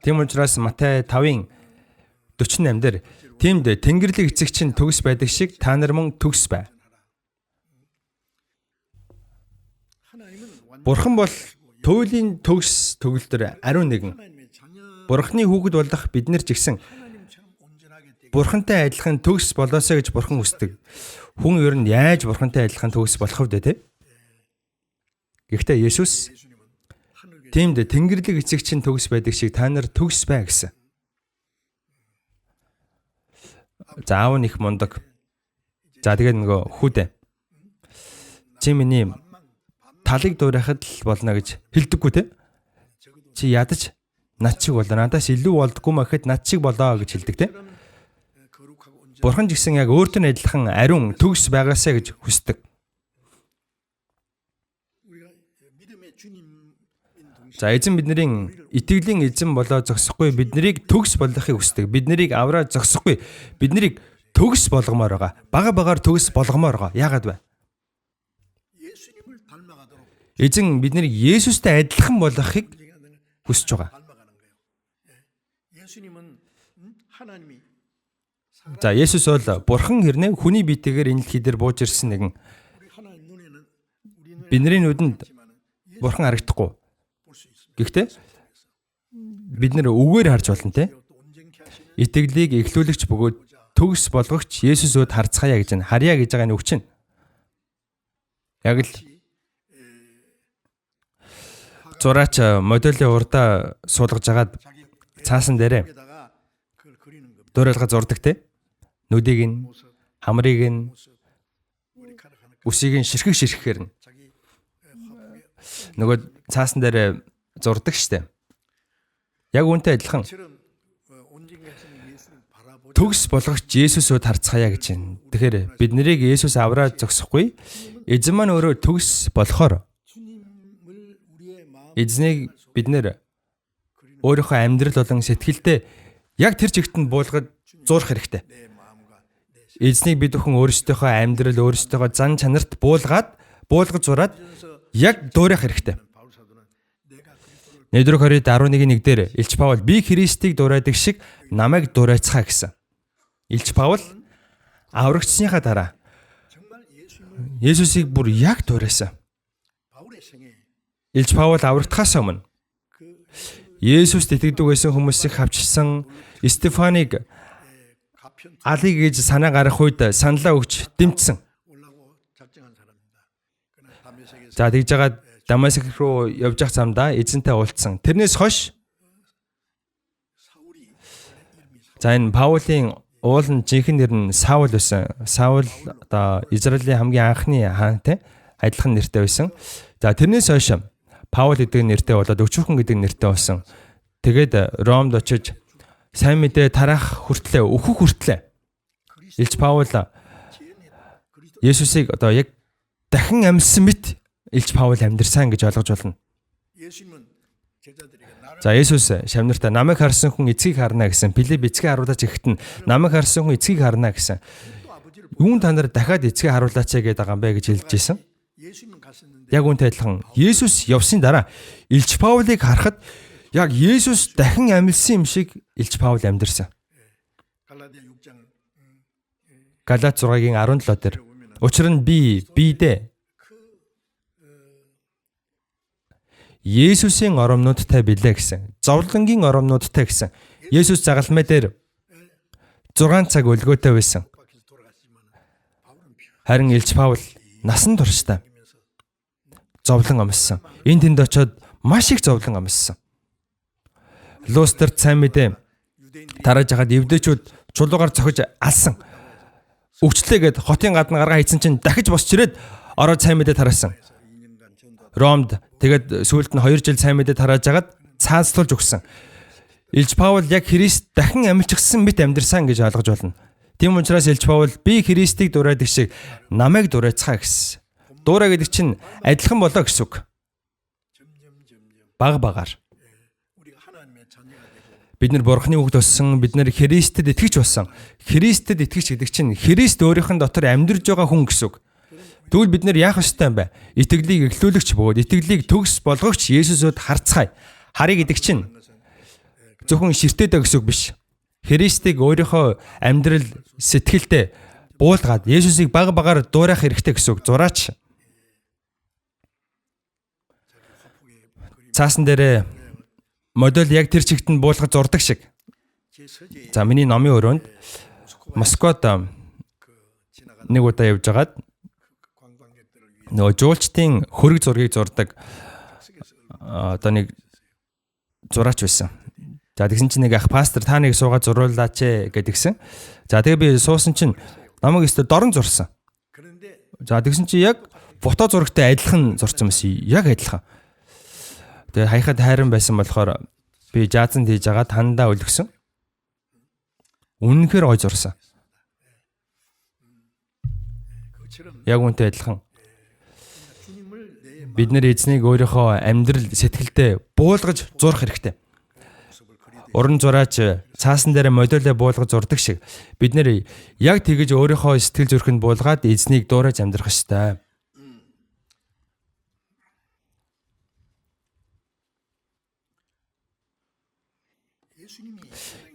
Тийм учраас Матай 5-ын 48 дээр тиймд Тэнгэрлэг эцэг чинь төгс байдаг шиг та нар мөн төгс бай. Бурхан бол туйлын төгс төгөлдөр ариун нэгэн. Бурханы хүүхэд болох бид нар ч гэсэн Бурхантай адилхан төгс болоосаа гэж Бурхан хүсдэг. Хүн ер нь яаж Бурхантай адилхан төгс болох вэ те? Гэхдээ Есүс тиймд Тэнгэрлэг эцэг чинь төгс байдаг шиг та нар төгс бай гэсэн. Заав нь их мундаг. За тэгээд нөгөө хүүдээ. Чи миний талыг дуурайхад л болно гэж хэлдэггүй те. Чи ядаж над шиг болоо. Надаас илүү болдгоо мэхэд над шиг болоо гэж хэлдэг те. Бурхан ч гэсэн яг өөртөө адилхан ариун төгс байгаасаа гэж хүсдэг. За эзэн бидний итгэлийн эзэн болоо зогсохгүй биднийг төгс болгохыг хүсдэг. Биднийг авраа зогсохгүй биднийг төгс болгомоор байгаа. Бага багаар төгс болгомоор байгаа. Яагаад вэ? Эзэн биднийг Есүстэй адилхан болгохыг хүсэж байгаа. За Есүс бол Бурхан хэрнээ хүний биетэйгээр энэ дэлхий дээр бууж ирсэн нэгэн. Бидний нүдэнд Бурхан харагдахгүй. Гэхдээ бид нэр үгээр харж болно те. Итгэлийг эхлүүлэгч бөгөөд төгс болгогч Есүсөд харцгаая гэж байна. Харьяа гэж байгаа нь үг чинь. Яг л зураач моделийн урдаа суулгаж агаад цаасан дээрээ дуурайлга зурдаг те. нүдийг нь, хамрыг нь, 머리카락하는 үсийг нь ширхэг нь 자기 화복에 нөгөө цаасан дээр зурдаг штэ. Яг үүнтэй адилхан 처럼 온전하신 예수를 바라보자. төгс болгогч Есүсөд харцгаая гэж байна. Тэгэхээр бид нарыг Есүс авраад зогсохгүй. Эзэн маань өөрөө төгс болохоор 주님을 우리의 마음 эзнийг бид нэр өөрийнхөө амьдрал болон сэтгэлдээ яг тэр чигт нь буулгад зурх хэрэгтэй. 내 마음과 내 Эзнийг бид бүхэн өөрсдийнхөө амьдрал, өөрсдийнхөө зан чанарт буулгаж зураад яг дуурайх хэрэгтэй. 바울 사도는 내가 그리스도를 Нэгдүгээр Коринт 11:1 дээр Илч Паул би Христийг дуурайдаг шиг намайг дуурайцгаа гэсэн. Илч Паул аврагдсныхаа дараа 정말 예수님을 Есүсийг бүр яг дуурайсан. 바울의 생에 Илч Паул аврагдахаас өмнө 그 Есүст итгэдэг байсан хүмүүсийг хавчилсан Стефаныг 가편 алыг гэж санаа гарах үед саналаа өгч дэмжсэн. 올라고 작정한 사람입니다. 그러나 다메섹에서 За тэгж жагаад Дамаск руу явж явах замдаа эзэнтэй уулзсан. Тэрнээс хойш 사울이 за энэ Паулийн уул нь жинхэнэ нэр нь Саул байсан. Саул одоо Израилийн хамгийн анхны хаантай адилхан нэртэй байсан. За тэрнээс хойш Паул гэдэг нэртэй болоод өчүүхэн гэдэг нэртэй болсон. Тэгээд Ромд очиж сайн мэдээ тараах хүртлээ, өөхөх хүртлээ. Илч Паул Есүсийг одоо яг дахин амьсан мэт Илч Паул амьдэрсэн гэж ойлгож болно. 예수님은 제자들에게 나를 За Есүс шавнартаа намайг харсан хүн эцгийг харна гэсэн. Филипп эцгийг харуулаач гэхэд нь намайг харсан хүн эцгийг харна гэсэн. 또 아버지를 Юун та нар дахиад эцгийг харуулаач гэдэг байгаа юм бэ гэж хэлж ирсэн. 예수님은 갔었는데 Яг үүнтэй адилхан Есүс явсны дараа Илч Паулыг харахад яг Есүс дахин амьдсан юм шиг Илч Паул амьдэрсэн. 갈라디아 6장 Галаат 6-гийн 17 дээр учир нь бидээ Есүсийн оромнуудтай билээ гэсэн. Зовлонгийн оромнуудтай гэсэн. Есүс загалмай дээр 6 цаг өлгөөтэй байсан. 밖에서 돌아갔지만 바울은 Харин Илч Паул насан туршдаа зовлон амссан. Энд тэнд очиод маш их зовлон амссан. Лустерт сайн мэдээ тарааж хаад евдээчүүд чулуугаар цохиж алсан. Өвчлээгээд хотын гадна гаргаа хийсэн чинь дахиж босч ирээд ороод сайн мэдээ тараасан. 2년간 전도 Ромд тэгээд сүүлд нь 2 жил сайн мэдээ тарааж хагаад цаазтуулж өгсөн. Илч Паул яг Христ дахин амьдчихсан мэт амьдэрсэн гэж ойлгож байна. Тийм учраас Илч Паул би Христийг дуурайдаг шиг намайг дуурайцгаа гэсэн. Дуурай гэдэг чинь адилхан болоо гэсэн үг. Баг багаар. 우리가 하나님의 자녀가 되고 Бид нар Бурхны хүүхд болсон, бид нар Христэд итгэж болсон. Христэд итгэж гэдэг чинь Христ өөрийнх нь дотор амьдарж байгаа хүн гэсэн үг. Тэгвэл бид нар яах ёстой юм бэ? Итгэлийг эхлүүлэгч бөгөөд итгэлийг төгс болгогч Есүсөд харцгаая. Харъя гэдэг чинь зөвхөн ширтээдэ гэсэн үг биш. Христийг өөрийнхөө амьдрал сэтгэлдээ буулгаад Есүсийг баг багаар дуурайх хэрэгтэй гэсэн үг. Зураач. Цаасан дээр модель яг тэр чигт нь буулгаж зурдаг шиг. 제 서재에 За миний номын өрөөнд Москвад 지나가는 нэг удаа явж байгаад 관광객들을 위해 нөгөө жуулчдын хөрөг зургийг зурдаг одоо нэг зураач байсан. За тэгсэн чинь нэг ах пастор та нэг суугаад зуруулаач гэдгсэн. За тэгээ би суусан чинь намайг өстө дорн зурсан. 그런데 За тэгсэн чинь яг фото зурагтай адилхан зурсан байсан. Яг адилхан. Тэгээ хаяхад хайран байсан болохоор би жаазанд хийж байгаа тандаа өлгсөн. Үнэнхээр гой зурсан. 그처럼 Яг үнтэй адилхан. 주님을 내 Бид нэр эзнийг өөрийнхөө амьдрал сэтгэлдээ буулгаж зурх хэрэгтэй. 모습을 그리되 Уран зураач цаасан дээр модулээ буулгаж зурдаг шиг бид нэр яг тэгэж өөрийнхөө сэтгэл зүрхэнд буулгаад эзнийг дуурайж амьдрах ёстой.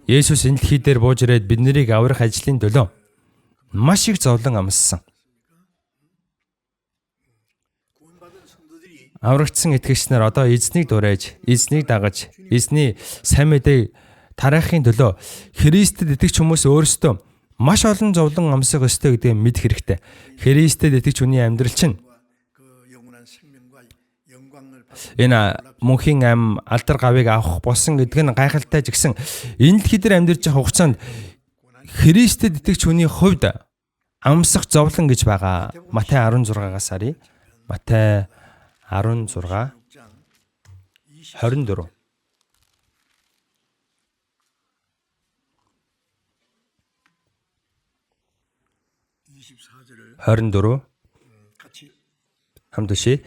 Есүс энэ дэлхий дээр бууж ирээд бид нарыг аврах ажлын төлөө маш их зовлон амссан. 구원받은 성도들이 Аврагдсан итгэгч нар одоо эзнийг дуурайж, эзнийг дагаж, эзний сайн мэдээг тараахын төлөө Христэд итгэж хүмүүс өөрсдөө маш олон зовлон амсах ёстой гэдгийг мэдэх хэрэгтэй. Христэд итгэж хүний амьдрал чинь 그 영원한 생명과 영광을 энэ мөнхийн ам алдар гавыг авах болсон гэдэг нь гайхалтай ч гэсэн энэ дэлхий дээр амьдарч байгаа хугацаанд Христэд итгэж хүний хувьд амсах зовлон гэж байгаа. Матай 16-аас харъя. Матай 16 24. 24 같이 хамт үшээ.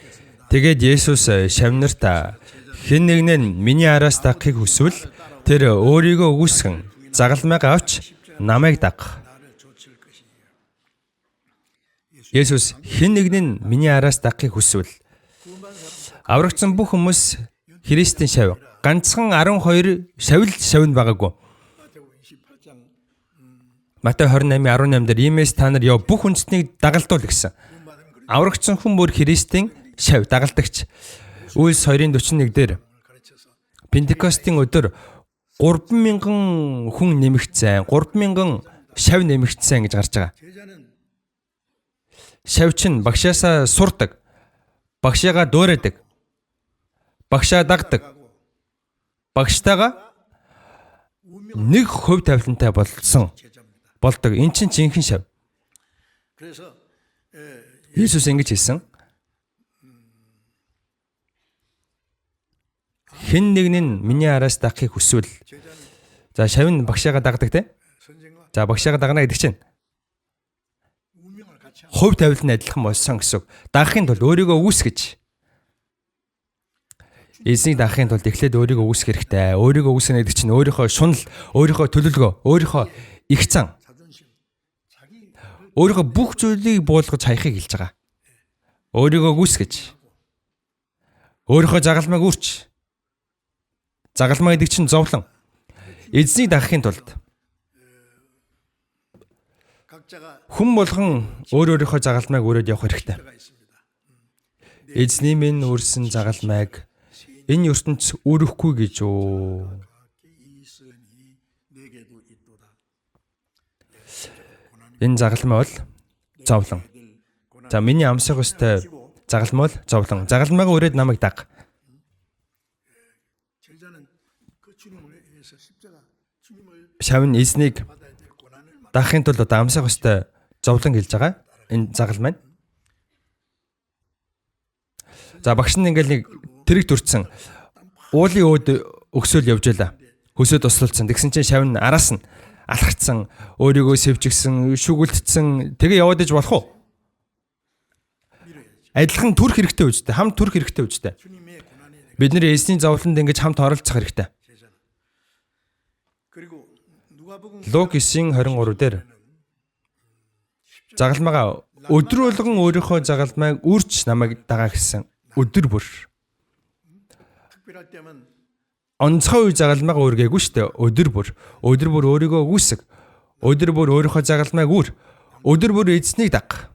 Тэгээд Есүс шавнарт хэн нэгэн нь миний араас дагахыг хүсвэл тэр өөрийгөө үүсгэн загалмайг авч намайг дагах. 나를 좇을 것이니라. Есүс хэн нэгэн нь миний араас дагахыг хүсвэл аврагдсан бүх хүмүүс Христийн шав. Ганцхан 12 шавн байгаагүй. 마태복음 28장 Матай 28:18 дээр иймээс та нар яв бүх үндэстнийг дагалдуул гэсэн. Аврагдсан хүн бүр Христийн шав дагалдагч. Үйлс 2:41 дээр 가르쳐서 Пентекостийн өдөр 3,000 хүн нэмэгдсэн, 3,000 шав нэмэгдсэн гэж гарч байгаа. 제자는 Шав чинь багшаасаа сурдаг, багшаагаа дуурайдаг, багшаа дагдаг, багштайгаа нэг хувь тавилантай болсон 제자입니다. болдог. Эн чинь жинхэнэ шав. 그래서 Иесус ингэж хэлсэн. Хэн нэгэн нь миний араас дагахыг хүсвэл за шав нь багшаагаа дагдаг те. 선생과 За багшаагаа дагна гэдэг чинь 운명을 같이 하고 хувь тавилан нь адилхан болсон гэсэн үг. Дагахын тулд өөрийгөө үүсгэж. Эзнийг дагахын тулд эхлээд өөрийгөө үүсгэх хэрэгтэй. Өөрийгөө үүсгэх гэдэг чинь өөрийнхөө шунал, өөрийнхөө төлөвлөгөө, өөрийнхөө их зан, 자존심, 자기 өөрийнхөө бүх зүйлийг буулгаж хаяхыг хэлж байгаа. Өөрийгөө үүсгэж. Өөрийнхөө загалмайг үрч. Загалмай гэдэг чинь зовлон. Эзнийг дагахын тулд 각자가 хүн болгон өөрийнхөө загалмайг өрөөд явах хэрэгтэй. 가 있습니다. Эзний минь үрсэн загалмайг энэ ертөнц өрөхгүй гэж үү. 있으니 내게도 있도다. Энэ загалмай бол зовлон. За миний амсах өстэй загалмай бол зовлон. Загалмайгаа өрөөд намайг даг. 제자는 그 주님을 위해서 십자가 주님을 Шав нь эзнийг 받아야 될 고난을 дагахын тулд одоо амсах өстэй зовлон хэлж байгаа. Энэ загалмай. За багш нь ингээл нэг тэрэг төрцөн уулын өөд өгсөөл явж байлаа. Хөсөө туслалцсан. Тэгсэн чинь шав нь араас нь алхацсан, өөрийгөө сэвжигсэн, шүгэлтсэн. Тэгээ яваад иж болох уу? Адилхан төрх хэрэгтэй үстэй. Хамт төрх хэрэгтэй үстэй. 주님의 고난이 Бид нэр эзний зовлонд ингэж хамт оролцох хэрэгтэй. 제자는 그리고 누가복음 Лук 9:23 дээр загалмайгаа өдөр болгон өөрийнхөө загалмайг үрч намайг дагаа гэсэн. Өдөр бүр. 특별할 때면 Онцгой үе загалмайгаа үргээгүй штэ. Өдөр бүр өөрийгөө үүсэг. Өдөр бүр өөрийнхөө загалмайг үр. Өдөр бүр эзнийг даг.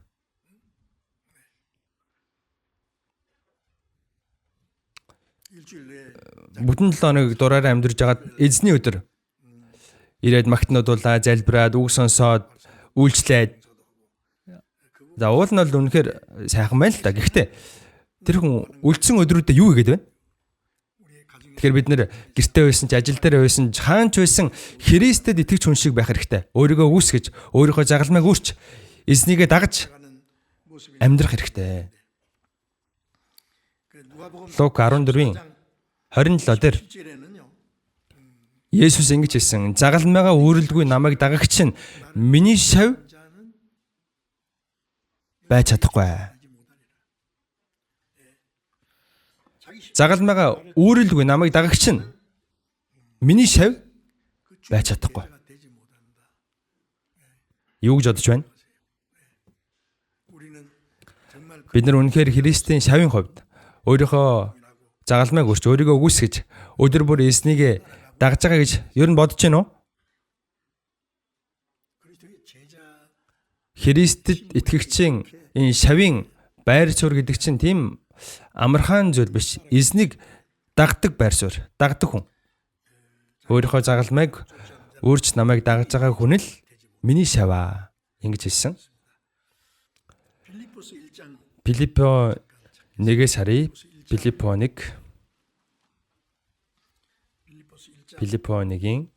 일주일 내에 Бүтэн 7 хоног дураараа амьдарч байгаад эзний өдөр ирээд магтнуудуулаа, залбираад, үг сонсоод, үйлчлээд. За уул нь бол үнэхээр сайхан байна л да. Гэхдээ тэр хүн үлдсэн өдрүүдэд юу хийгээд байна? Тэгэхээр бид нэр гэртээ байсан ч, ажил дээр байсан ч, хаанч байсан Христэд итгэж хүн шиг байх хэрэгтэй. Өөрийгөө үүсгэж, өөрийнхөө загалмайг үрч, эзнийгээ дагаж 가는 모습이 амьдрах хэрэгтэй. 그 누가복음 Лук 14-ийн 27 дээр 7절에는요. Есүс ингэж хэлсэн. Загалмайгаа өөрөлдгүй намайг дагагч нь миний шав 자는 байж чадахгүй. 자기 Загалмайгаа өөрөлдгүй намайг дагагч нь миний шав байж чадахгүй. 십자가 되지 못한다. Юу гэж бодож байна? 우리는 정말 Бид нар үнэхээр Христийн шавын хувьд өөрийнхөө загалмайг өрч, өөрийгөө үүсгэж, өдөр бүр эзнийг дагж байгаа гэж ер нь бодож байна уу? 그리스도의 제자 Христэд итгэгчийн энэ шавын байр суурь гэдэг чинь тийм амархан зүйл биш. Эзнийг дагдаг байр суурь, дагдаг хүн. Өөрийнхөө загалмайг өөрч намайг дагж байгаа хүн л миний шаваа ингэж хэлсэн. 빌립보서 1장 Филиппо 1-ээс харъя. Филиппо 1. 빌립보서 1장 Филиппо 1-ийн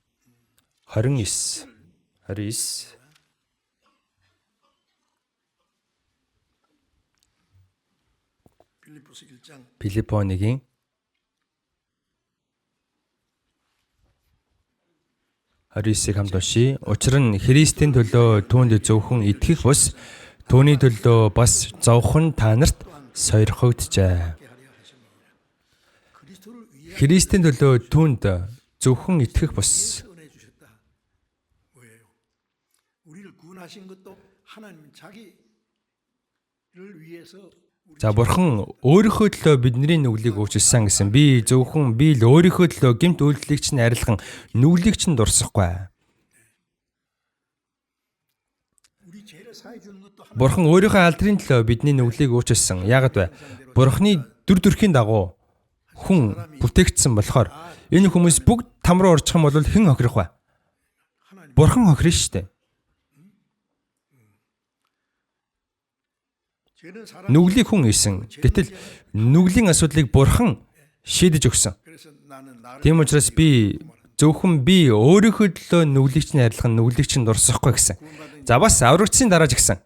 29. 29 빌립보서 1장 Филиппо 1-ийн 29-ыг хамт уншийе. Учир нь Христийн төлөө түүнд зөвхөн итгэх бус түүний төлөө бас зовхон та нарт сойрхогджээ. 그리스도를 위해 Христийн төлөө түүнд зөвхөн итгэх бус 은혜 주셨다. 뭐예요? 우리를 구원하신 것도 하나님 자기를 위해서 За бурхан өөрийнхөө төлөө бидний нүглийг уучлсан гэсэн. Би зөвхөн би л өөрийнхөө төлөө гэмт үйлдэлийг чинь арилхан нүглийг чинь дурсахгүй. 우리 죄를 사해 주는 것도 하나님 Бурхан өөрийнхөө алдрын төлөө бидний нүглийг уучлсан. Яагаад вэ? Бурханы дүр төрхийн дагуу хүн бүтээгдсэн болохоор энэ хүмүүс бүгд там руу орчих юм бол хэн хохирох вэ? 하나님 Бурхан хохирно шүү дээ. 죄는 사람 Нүглийг хүн ийсэн. Гэтэл нүглийн асуудлыг бурхан шийдэж өгсөн. 그래서 나는 나를 Тийм учраас би зөвхөн би өөрийнхөө төлөө нүглийг чинь арилгах нүглийг чинь дурсахгүй гэсэн. За бас аврагдсан дараа ч гэсэн.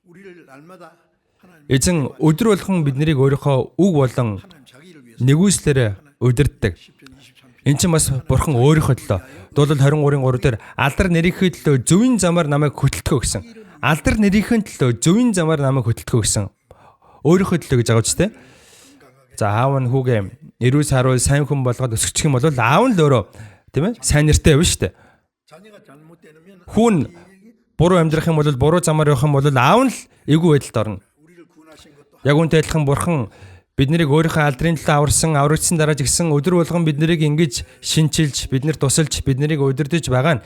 우리를 날마다 하나님 Эзэн өдөр болгон биднийг өөрийнхөө үг болон 하나님 자기를 위해서 нэгүслээрээ удирддаг. 10편 23편 Энд чинь бас бурхан өөрийнхөө төлөө Дуулал 23-ын 3 дээр алдар нэрийнхээ төлөө зөвийн замаар намайг хөтөлтгөө гэсэн. Алдар нэрийнхээ төлөө зөвийн замаар намайг хөтөлтгөө гэсэн. Өөрийнхөө төлөө гэж байгаа ч тийм. За аав нь хүүгээ эрүүл сарвал сайн хүн болгоод өсгчих юм бол аав нь л өөрөө тийм ээ сайн нэртэй явна шүү дээ. 자녀가 잘못되면 Хүн буруу амьдрах юм бол буруу замаар явах юм бол аав нь л эвгүй байдалд орно. 우리를 구원하신 것도 Яг үнтэй адилхан бурхан биднийг өөрийнхөө алдрын төлөө аврагдсан дараа ч гэсэн өдөр болгон биднийг ингэж шинчилж, биднэр тусалж, биднийг удирдах байгаа нь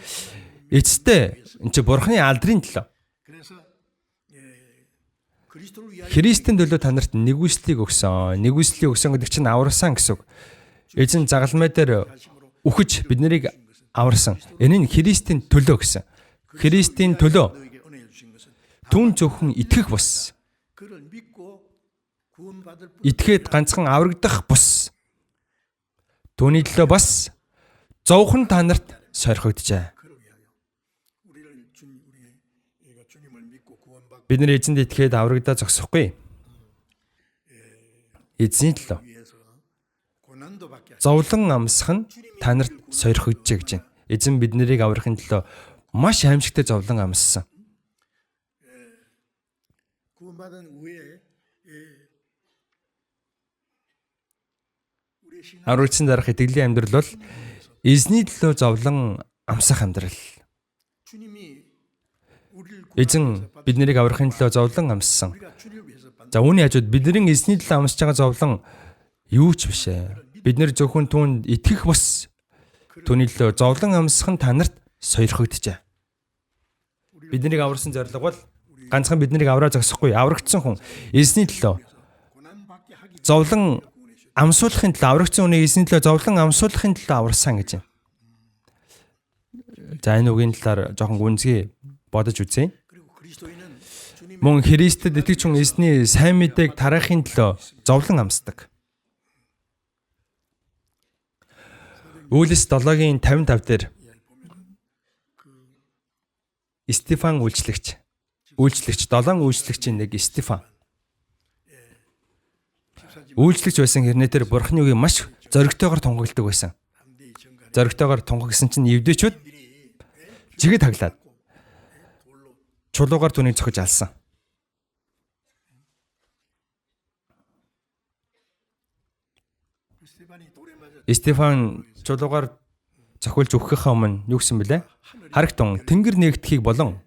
эцэстээ энэ чи бурханы алдрын төлөө. 그래서 그리스도를 위하여 Христийн төлөө та нарт нэгүслийг өгсөн. Нэгүслийг өгсөн гэдэг чинь аварсан гэсэн үг. Эзэн загалмай дээр үхэж биднийг аварсан. Энэ нь Христийн төлөө гэсэн. Христийн төлөө 너에게 은혜 주신 것은 түн зөвхөн итгэх бус. 그를 믿고 구원받을 뿐 Итгээд ганцхан аврагдах бус. Түүний төлөө бас зовхон та нарт сойрхогджээ. 그를 위하여 우리를 우리가 주님을 믿고 구원받기 Бид нэр эзэнд итгээд аврагдаа зогсохгүй. Эзний төлөө 위해서 고난도 받게 하시고 зовлон амсах нь та нарт сойрхогджээ гэж байна. Эзэн бид нарыг аврахын төлөө маш аимшигтай зовлон амссан. 구원받은 후에 우리의 신앙 Аврагдсан дараах итгэлийн амьдрал бол эзний төлөө зовлон амсах амьдрал. 주님이 우리를 Эзэн бид нарыг аврахын төлөө зовлон амссан. 우리가 주님을 위해서 받는 За үүний хажууд бидний эзний төлөө амсж байгаа зовлон юу ч биш ээ. Бид нэр зөвхөн түүнд итгэх бус. Түүний төлөө зовлон амсах нь та нарт сойрхогджээ. Биднийг аварсан зорилго бол ганцхан биднийг авраа зогсохгүй аврагдсан хүн эзний төлөө 고난받게 하기 зовлон амсуулахын төлөө аврагдсан хүний эзний төлөө зовлон амсуулахын төлөө аварсан гэж байна. За энэ үгийн талаар жоохон гүнзгий бодож үзье. 그리고 그리스도인은 주님 Мөн Христэд итгэж хүн эзний сайн мэдээг тараахын төлөө зовлон амсдаг. Үйлс 7-гийн 55 дээр Стефан үйлчлэгч 7 үйлчлэгчийн нэг Стефан үйлчлэгч байсан хэрнээ бурхны үгийг маш зоригтойгоор тунхагладаг байсан. 담대히 전가를 Зоригтойгоор тунхагсан чинь евдэчүүд жигэд таглаад чулуугаар түүнийг цохиж алсан. 스테반이 돌에 맞아 Стефан чулуугаар цохилж өгөхөөхөө өмнө юу гэсэн бэлээ? Харагтун тэнгэр нэгдэхийг болон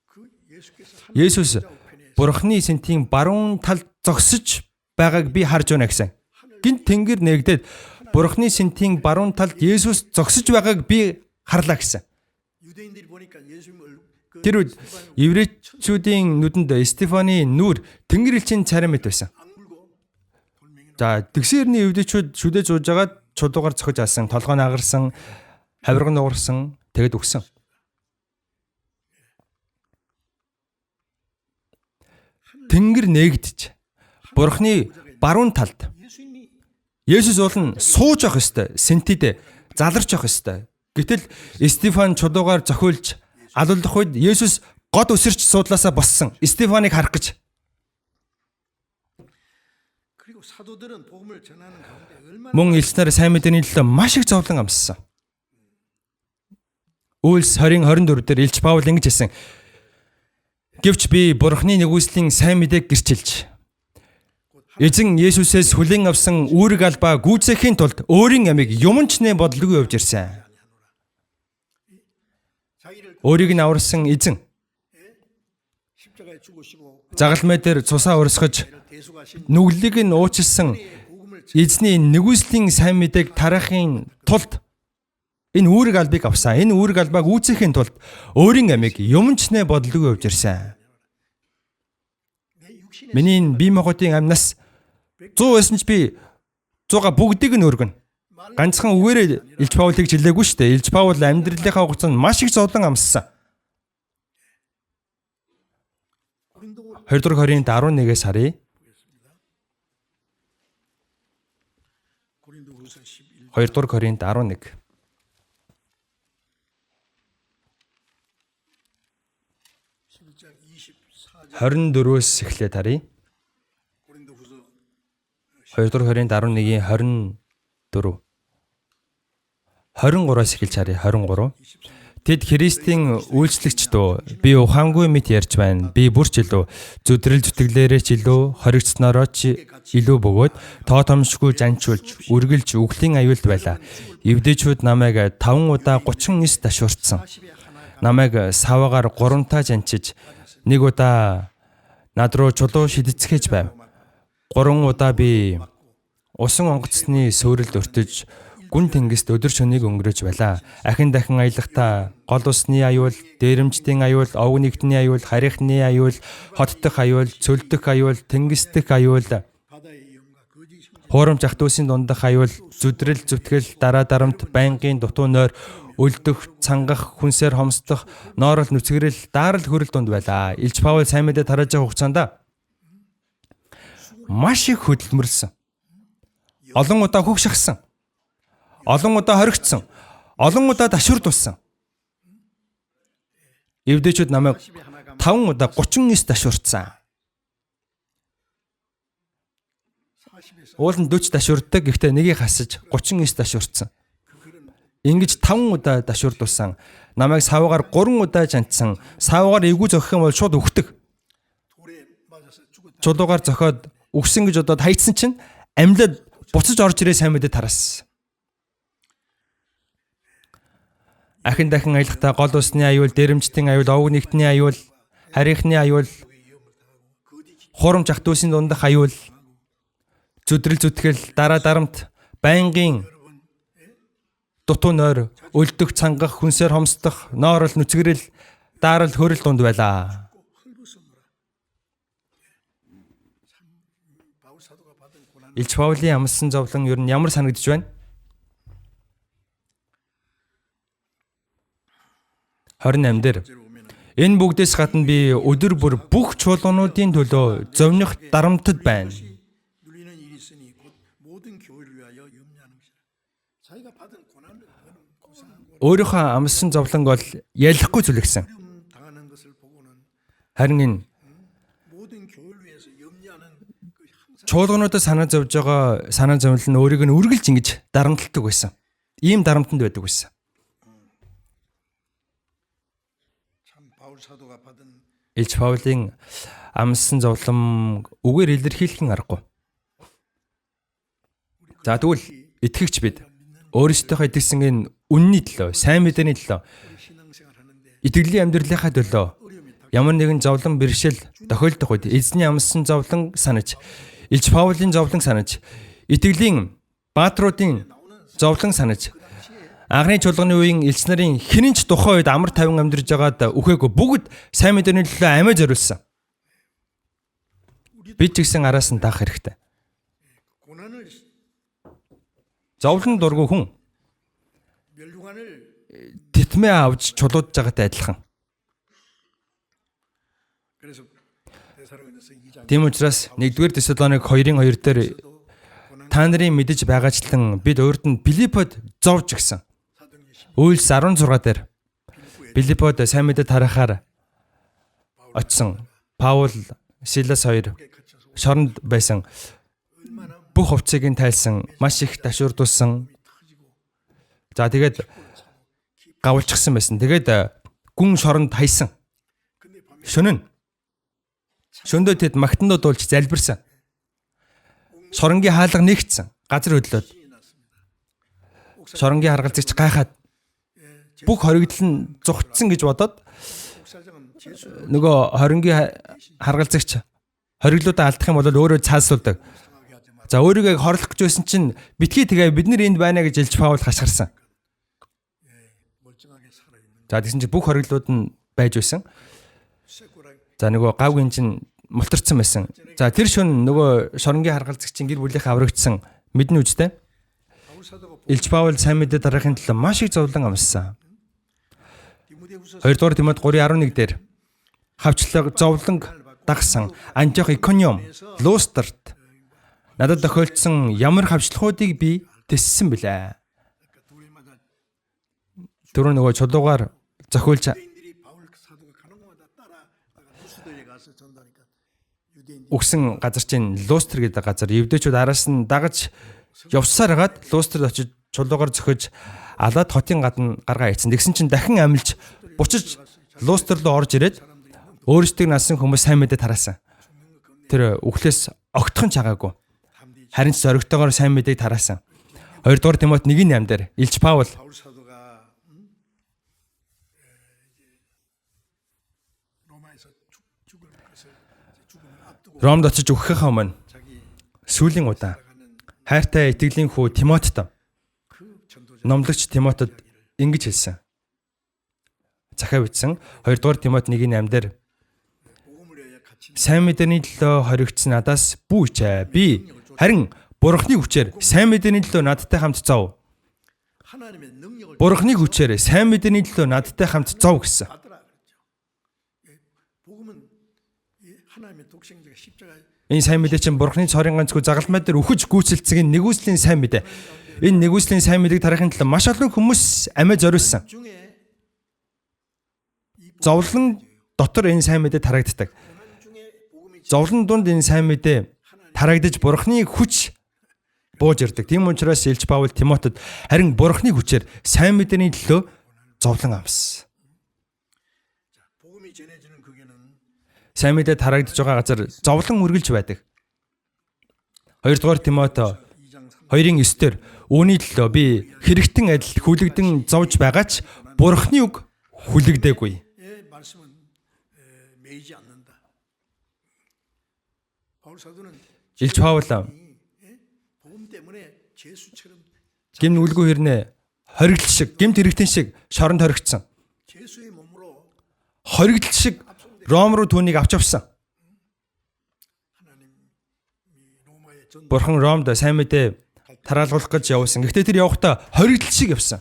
그 예수께서 Есүс бурхны сэнтийн баруун талд зогсож байгааг би харж байна гэсэн. Гинт тэнгэр нэгдээд бурхны сэнтийн баруун талд Есүс зогсож байгааг би харлаа гэсэн. 유대인들이 보니까 예수님을 그 Тэр үед еврейчүүдийн нүдэнд Стефаны нүур тэнгэр элчин царай мэт байсан. 악물고 돌멩이로 За тэгсэрний еврейчүүд шүдэж ууж агаад чулуугаар цохиж алсан, толгой наагарсан, хавирга нугарсан, тэгэд өгсөн. Тэнгэр нээгдэж бурхны баруун талд 예수님이 Есүс болон сууж явах ёстой. Сэнтид заларч явах ёстой. Гэтэл Стефан чулуугаар зохиулж алуулах үед Есүс год өсөрч суудлаасаа боссон Стефаныг харах гэж. 그리고 사도들은 복음을 전하는 가운데 얼마나 Мөн элчнэр сайн мэдээний төлөө маш их зовлон амссан. Үйлс 20:24 дээр Илч Паул ингэж хэлсэн. Гэвч би Бурхны нэгүслийн сайн мэдээг гэрчилж эзэн Есүсээс хүлээн авсан үүрэг албаа гүйцэхийн тулд өөрийн амийг юмчны бодлого явж ирсэн. 자기를 Өөрийг нь аварсан эзэн 십자가에 죽으시고 загалмай дээр цусаа урсгаж 대속하신 нүглийг нь уучлсан 복음을 эзний нэгүслийн сайн мэдээг тарахын тулд энэ үүрэг албыг авсан. Энэ үүрэг албааг үүсгэхийн тулд өөрийн амийг юмчны бодлого явж ирсэн. 내 육신의 Миний бие махбодын амьнаас 100 байсан ч би 100-а бүгдийг нь өргөнө. Ганцхан үгээрээ Илч Паул гэж хэлээгүй шүү дээ. Илч Паул амьдралынхаа хугацаанд маш их зовлон амссан. 2 дугаар Коринт 11-ээс харъя. 고린도후서 11장 2 дугаар Коринт 11. 24-өөс эхлээд харъя. 고린도후서 2 дугаар Коринт 11-ийн 24. 23-аас эхэлж харъя. 23. Тэд Христийн үйлчлэгчдөө би ухаангүй мэт ярьж байна. Би бүрч илүү зүдрэл зүтгэлээрээ ч илүү хоригдсноороо ч илүү бөгөөд тоо томшгүй жанчулж үргэлж үглийн аюулд байлаа. Эвдэчүүд намайг 5 удаа 39 ташуурцсан. Намайг саваагаар 3 таа жанчиж нэг удаа над руу чулуу шидэцгээж байв. 3 удаа би усан онгоцны сөөрөлд өртөж гүн тэнгист өдөр шөнийг өнгөрөөж байлаа. Ахин дахин аялахдаа гол усны аюул, дээрэмчдийн аюул, овг нэгтний аюул, харихны аюул, хот дох аюул, цөл дох аюул, тэнгис дох аюул, 바다의 영과 거짓 хуурамч ах дүүсийн дундах аюул, зүдрэл зүтгэл, дараа дарамт, байнгын дутуу нойр, өлдөх, цангах, хүнсээр хомсдох, ноорол нүцгэрэл, даарал хөрөл дунд байлаа. Илч Паул сайн мэдээ тарааж байгаа хугацаанд маш их хөдөлмөрлсөн. Олон удаа хөх шахсан. Олон удаа хоригдсон. Олон удаа ташуурдулсан. Эвдэчүүд намайг 5 удаа 39 ташуурдсан. Уул нь 40 ташуурддаг. Гэхдээ нэгийг хасаж 39 ташуурдсан. Ингэж 5 удаа ташуурдулсан. Намайг саваагаар 3 удаа жанцсан. Саваагаар эвгүй зохих юм бол шууд өгдөг. 돌에 맞아서 죽었다. Чулуугаар зохиод өгсөн гэж бодоод хайцсан чинь амьлаад буцаж орж ирээ сайн мэдээ тараасан. Ахин дахин аялахдаа гол усны аюул, дээрэмчдийн аюул, овг нэгтний аюул, харихны аюул, хуурамч ах дүүсийн дундах аюул, зүдрэл зүтгэл, дараа дарамт, байнгын дутуу нойр, өлдөх, цангах, хүнсээр хомсдох, ноорол, нүцгэрэл, даарал хөрөл дунд байлаа. 바울 사도가 받은 고난 Илч Паулийн амссан зовлон ер нь ямар санагдж байна? 28 дээр энэ бүгдээс гадна би өдөр бүр бүх чуулгануудын төлөө зовних дарамтд байна. 누리는 일이 있으니 곧 모든 교회를 위하여 염려하는 것이라. 자기가 받은 고난을 고상한 Өөрийнхөө амссан зовлонг бол ялахгүй зүлгсэн. 어려움 당하는 것을 보고는 Харин энэ 모든 교회를 위해서 염려하는 그 항상 чуулгануудад санаа зовж байгаа санаа зовлон нь өөрийг нь үргэлж ингэж дарамталдаг байсан. Ийм дарамтанд байдаг байсан. 참 바울 사도가 받은 Илч Паулийн амссан зовлон үгээр илэрхийлэх аргагүй. За тэгвэл итгэгч бид өөрсдийнхөө итгэсэн энэ үнний төлөө, сайн мэдээний төлөө, 신앙생활 하는데 итгэлийн амьдралынхаа төлөө ямар нэгэн зовлон бэрхшээл тохиолдох үед эзний амссан зовлон санаж, Илч Паулийн зовлон санаж, итгэлийн баатруудын зовлон санаж, анхны чуулганы үеийн элч нарын хинэн ч тухайн үед амар тайван амьдарч байгаад үхээгүй бүгд сайн мэдээний төлөө амиа зориулсан. Бид ч гэсэн араас нь даах хэрэгтэй. 고난을 Зовлон дургүй хүн 멸류관을 титмээ авч чулуудж байгаатай адилхан. 그래서 데살로니가서 2장 Тийм учраас 1-р Тесалоник 2:2 дээр та нарын мэдэж байгаачлан бид урд нь Филиппод зовж гисэн. 사도행전 Үйлс 16 дээр Филиппод сайн мэдээ тарахаар очсон Паул, Силас хоёр шоронд байсан. Бүх хувцсыг нь тайлсан, маш их ташуурдуулсан. За тэгээд гавлчихсан байсан. Тэгээд гүн шоронд хайсан. Шөндөө тэд магтандуу дуулж залбирсан. Шоронгийн хаалга нэгтсэн. Газар хөдлөөд. Шоронгийн харгалзагч гайхаад бүх хоригдол нь зүгтсэн гэж бодоод нөгөө хоронгийн харгалзагч хориглуудаа алдах юм бол өөрөө цаасуулдаг. За өөрийгөө хорлох гэж байсан чинь битгий тэгээ бид нар энд байна гэж Илж Паул хашгирсан. За тэгсэн чинь бүх хориглууд нь байж байсан. За нөгөө гавгийн чинь мултарсан байсан. За тэр шөнө нөгөө шоронгийн харгалзагчийн гэр бүлийнхээ аврагдсан мэднэ үстэй. Илж Паул сайн мэдээ дарахын төлөө маш их зовлон амссан. 2 дугаар Тимот 3:11 дээр хавчлаг зовлон дагсан Антиох, Икониум, Лустрт надад тохиолдсон ямар хавчлагуудыг би тессэн билээ. Түрүү нөгөө чулуугаар зохиулж өгсөн газар чинь Лустр гэдэг газар. Евдээчүүд араас нь дагаж явсаар хагаад Лустрд очиж чулуугаар зохиж алаад хотын гадна гаргаа ирсэн. Тэгсэн чинь дахин амилж бучиж Лустр руу орж ирээд өөрсдийг насан хүмүүс сайн мэдээ тараасан. Тэр үхлээс огтхон чагаагүй. Харин ч зоригтойгоор сайн мэдээг тараасан. 2 дугаар Тимот 1:8 дээр Илж Паул Ромд очиж өгөхийнхаа өмнө сүүлийн удаа хайртай итгэлийн хүү Тимотод номлогч Тимотод ингэж хэлсэн. Захаа бичсэн 2 дугаар Тимот 1:8 дээр сайн мэдээний төлөө хоригдсон надаас бүүч. Би харин Бурхны хүчээр сайн мэдээний төлөө надтай хамт зов. Бурхны хүчээр сайн мэдээний төлөө надтай хамт зов гэсэн. Энэ сайн мэдээ чинь Бурхны цорын ганцгүй загалмай дээр үхэж гүйцэлцгийн нэгүслийн сайн мэдээ. Энэ нэгүслийн сайн мэдээг тарахын төлөө маш олон хүмүүс амиа зориулсан. Зовлон дотор энэ сайн мэдээ тарагддаг. Зовлон дунд энэ сайн мэдээ тарагдаж Бурхны хүч бууж ирдэг. Тийм учраас Илж Паул Тимотод харин Бурхны хүчээр сайн мэдээний төлөө зовлон амссан. Сайн мэдээ тарагдж байгаа газар зовлон үргэлж байдаг. 2 дугаар Тимот 2:9-дэр үүний төлөө би хэрэгтэн адил хүлэгдэн зовж байгаа ч Бурхны үг хүлэгдээгүй. Илж Паул гэмн үлгүй хэрнээ хоригдол шиг, гэмт хэрэгтэн шиг шоронд хоригдсон. Хоригдол шиг Ром руу түүнийг авч явсан. Бурхан Ромд сайн мэдээ тараалгуулах гэж явуулсан. Гэхдээ тэр явахдаа хоригдол шиг явсан.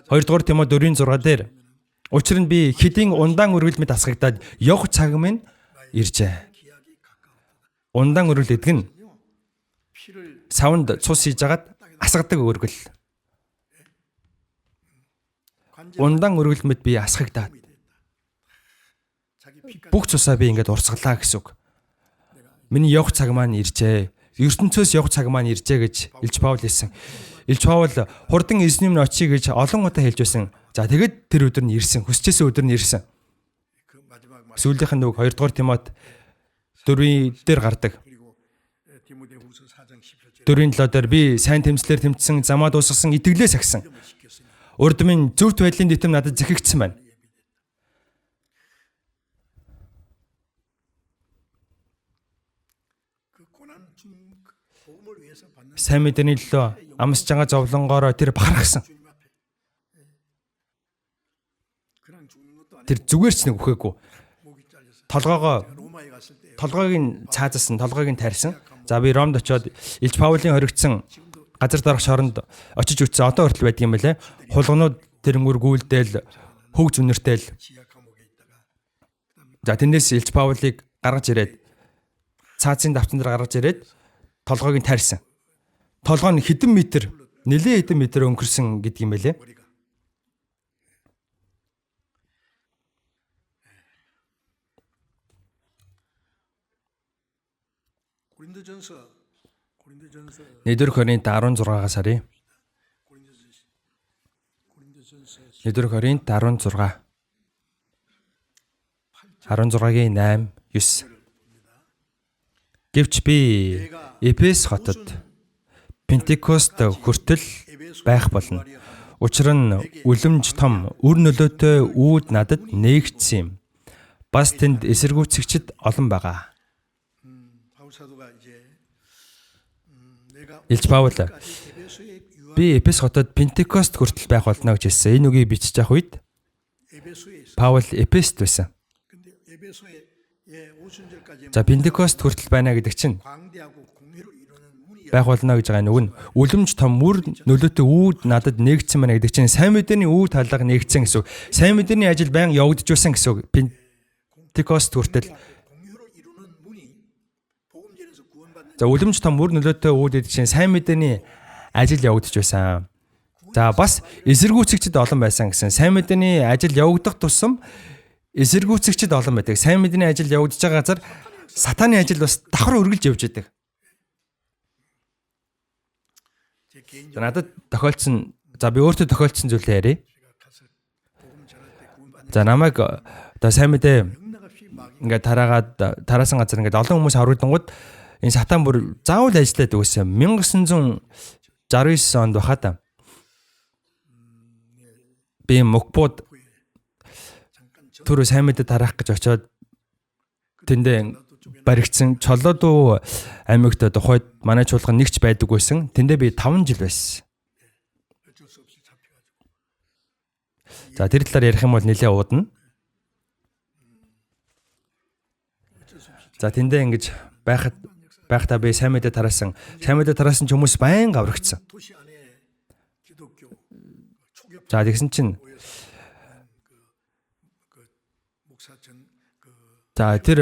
2 дугаар Тимот 4:6 дээр учир нь би хэдийн ундаан үргэлж мэд асгагдаад явах цаг минь иржээ. Ундаан үргэлж эдэг нь савнд цус хийж агаад асгадаг үргэл. Ундаан үргэлж мэд би асгагдаад бүх цусаа би ингээд урсгалаа гэсэн үг. Миний явах цаг маань иржээ. ертөнцөөс явах цаг маань иржээ гэж Илж Паул хэлсэн. Илж Паул хурдан эзний өмнө очие гэж олон удаа хэлж байсан. За тэгээд тэр өдөр нь ирсэн. Хүсчээсээ өдөр нь ирсэн. Сүүлийнх нь нөгөө 2 дугаар Тимот 4-ийн дээр гардаг. 4-ийн 7 дээр би сайн тэмцлэр тэмцсэн, замаа дуусгасан, итгэлээ сахисан. Урд минь зөвхт байдлын дэтэм надад захигдсан байна. Сайн мэдээний төлөө амсж байгаа зовлонгоороо тэр бахархсан. Тэр зүгээр ч нэг үхээгүй. Толгойг нь цаазсан, толгойг нь тарьсан. За би Ромд очиод Илж Паулийн хоригдсан газар дарах шоронд очиж үтсэн. Одоо хүртэл байдаг юм байлээ. Хулганууд тэрнгүүр гүйлдээл, хөг зүнэртэл. За тэндээс Илж Паулийг гаргаж ирээд цаазын давтан дээр гаргаж ирээд толгойг нь тарьсан. Толгой нь хэдэн метр нэлээд хэдэн метр өнгөрсөн гэдэг юм байлээ. 머리가. 고린도전서 1-р Коринт 16-аас харъя. 1-р Коринт 16. 16-гийн 8, 9. Гэвч би Эфес хотод Пентекост хүртэл байх болно. Учир нь үлэмж том үр нөлөөтэй үүд надад нээгдсэн юм. Бас тэнд эсэргүүцэгчд олон байгаа. 바울 사도가 이제 내가 Илж Паул 에베소에 유학 би Эфес хотод Пентекост хүртэл байх болно гэж хэлсэн. Энэ үгийг бичиж явах үед 에베소에 있어. Паул Эфест байсан. 근데 에베소에 오순절까지 За Пентекост хүртэл байна гэдэг чинь 광대하고 공회로 이루는 문이 байх болно гэж байгаа нүг нь үлэмж том үр нөлөөтэй үүд надад нээгдсэн байна гэдэг чинь сайн мэдээний үүд талга нээгдсэн гэсэн үг. Сайн мэдээний ажил байнга явагдаж байсан гэсэн үг. Пентекост хүртэл 공회로 이루는 문이 복음전에서 구원받는 за үлэмж том үр нөлөөтэй үүд гэдэг чинь сайн мэдээний ажил явагдаж байсан. За бас эсэргүүцэгчд олон байсан гэсэн. Сайн мэдээний ажил явагдах тусам эсэргүүцэгчд олон байдаг. Сайн мэдээний ажил явагдаж байгаа газар сатааны ажил бас давхар өргөлж явж байдаг. 제 개인적으로 За надад тохиолдсон за би өөртөө тохиолдсон зүйлээ ярив. 제가 가서 복음 전할 때 구원받는 За намайг одоо сайн мэдээ 명나갑시 막 ингээд тараасан газар ингээд олон хүмүүс харуулдангууд энэ сатан бүр заавал ажиллаад өгсөн 1969 онд баха та. Би Мокбод 잠깐 전 түр сайн мэдээ тараах гэж очиод тэндээ баригдсан Чолоодуу аймагт тухайд манай чуулган нэгч байдаг байсан. Тэндээ би 5 жил байсан. 어쩔 수 없이 잡혀가지고 За тэр талаар ярих юм бол нэлээд уудна. За тэндээ ингэж байхдаа би сайн мэдээ тараасан. Сайн мэдээ тараасан ч хүмүүс байнга аврагдсан. 도시 안에 기독교 초교 За тэгсэн чинь 목사 전그 за тэр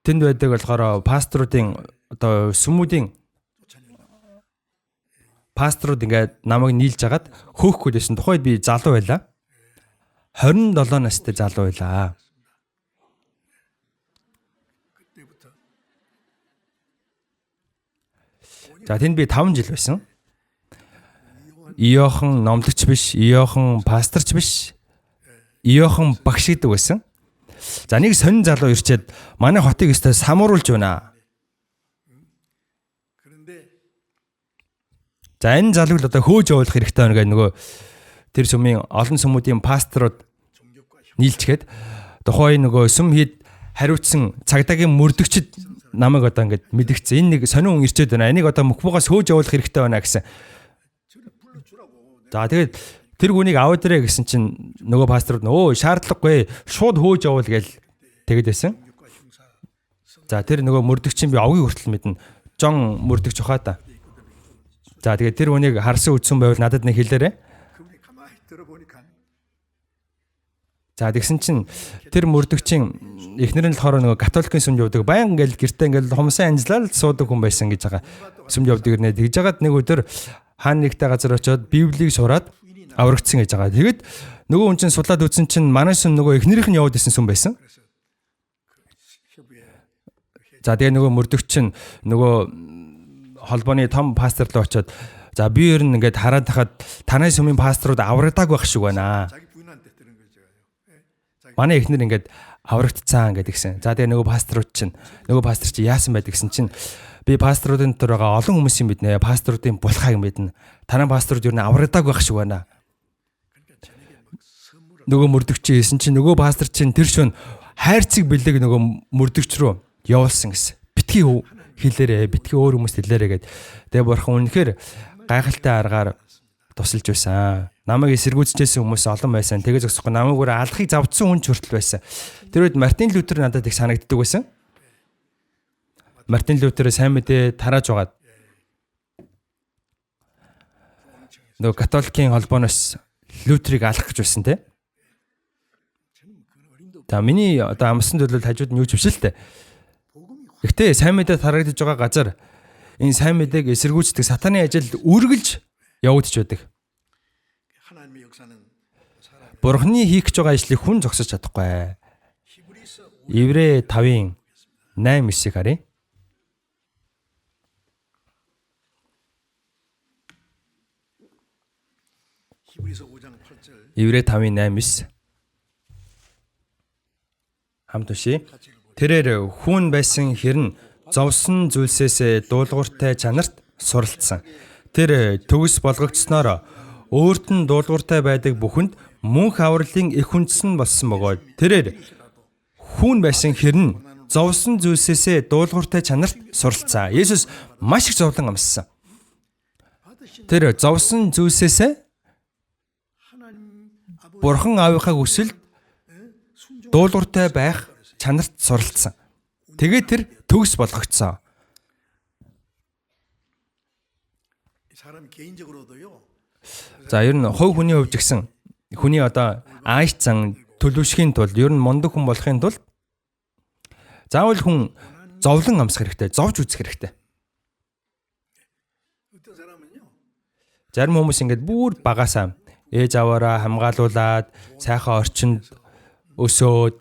тэнд байдаг болохоор пасторуудын одоо сүмүүдийн пасторууд ингээд намайг нийлж агаад хөөхгүй байсан. Тухайд би залуу байлаа. 27 настай залуу байлаа. 그때부터 За тэнд би 5 жил байсан. Иохан номлогч биш, Иохан пасторч биш. Иохан багш гэдэг байсан. За нэг сонин залуу ирчээд манай хотыг өстой самууруулж байна. 그런데 За энэ залууг л одоо хөөж явуулах хэрэгтэй байна гэдэг нөгөө тэр сүмийн олон сүмүүдийн пасторууд 종교과 нийлчгээд тухайн нөгөө сүм хэд хариуцсан цагдаагийн мөрдөгчд намайг одоо ингээд мэдгцэн. Энэ нэг сонин хүн ирчээд байна. Энийг одоо мөхбөгөөс хөөж явуулах хэрэгтэй байна гэсэн. 저를 불러주라고 За тэгээд тэр хүнийг аваад ирээ гэсэн чинь нөгөө пасторууд өө шаардлагагүй шууд хөөж явуул гээл тэгэд байсан. 종교과 형사 За тэр нөгөө мөрдөгчин би овгийн хүртэл мэднэ. Жон мөрдөгч ухаа та. За тэгээд тэр хүнийг харсан үдсэн байвал надад нэг хэлээрэй. 그분이 가만히 들어보니까 За тэгсэн чинь тэр мөрдөгчин эхнэр нь болохоор нөгөө католикийн сүмд явдаг. Баян ингээл гэртээ ингээл хумсан анжлал суудаг хүн байсан гэж байгаа. Сүмд явдаг гэрнээ тэгж жагаад нэг өдөр хаан нэгтэй газар очиод Библийг сураад аврагдсан гэж байгаа. Тэгэд нөгөө хүн чинь судлаад үзсэн чинь манай сүм нөгөө эхнэрийнх нь яваад исэн сүм байсан. 협의에 За тэгээ нөгөө мөрдөгчин нөгөө холбооны том пастор руу очиод за би ер нь ингээд хараад тахад танай сүмийн пасторууд аврагдааг байх шиг байна. 자기 부인한테 들은 걸 제가요. 예. 자기 Манай эхнэр ингээд аврагдцсан гэдэг гисэн. За тэгээ нөгөө пасторууд чинь нөгөө пастор чи яасан байдаг гэсэн чинь би пасторуудын дотор байгаа олон хүмүүсийн мэднэ. Пасторуудын булхааг мэднэ. Танай пасторууд ер нь аврагдааг байх шиг байна. 그러니까 저녁에 막 선물을 Нөгөө мөрдөгч хийсэн чинь нөгөө пастор чинь тэр шөнө хайрцаг бэлэг нөгөө мөрдөгч рүү явуулсан гэсэн. Битгий хэлээрээ, битгий өөр хүмүүст хэлээрээ гэд. Тэгээ бурхан үнэхээр гайхалтай аргаар тусалж байсан. Намайг эсэргүүцчихсэн хүмүүс олон байсан. Тэгээ зогсохгүй намайг өөр алахыг завдсан хүн ч хүртэл байсан. Тэр үед Мартин Лютер надад их санагддаг байсан. Мартин Лютер сайн мэдээ тарааж байгаад нөгөө католикийн холбооноос Лютерийг алах гэж байсан те. За миний одоо амссан төлөв хажууд нь юу ч биш л те. Гэхдээ сайн мэдээ тараагдж байгаа газар энэ сайн мэдээг эсэргүүцдэг сатаны ажил үргэлж явагдаж байдаг. 하나님의 역사는 사람 Бурхны хийх гэж байгаа ажлыг хүн зогсож чадахгүй. 히브리서 Еврэ 5-ын 8-9-ийг харъя. 히브리서 5장 8절 Еврэ 5-ын 8-9 хамт уншия. Тэрээр хүн байсан хэрн зовсон зүйлсээс дуулууртай чанарт суралцсан. Тэр төгс болгогдсноор өөрт нь дуулууртай байдаг бүхэнд мөнх авралын их үндэс нь болсон бөгөөд тэрээр хүн байсан хэрн зовсон зүйлсээс дуулууртай чанарт суралцсан. Есүс маш их зовлон амссан. Тэр зовсон зүйлсээс 하나님 아버지 Бурхан аавынхаа хүсэлд дуулууртай байх чанарт суралцсан. Тэгээд тэр төгс болгогдсон. 사람 개인적으로도요. За ер нь хувь хүний хувьд гисэн хүний одоо аашцсан төлөвшхийн тулд ер нь мундаг хүн болохын тулд заавал хүн зовлон амсах хэрэгтэй, зовж үзэх хэрэгтэй. 어떤 사람은요. Зарим хүмүүс ингээд бүр багасаа ээж аваараа хамгаалуулад сайхан орчинд өсөөд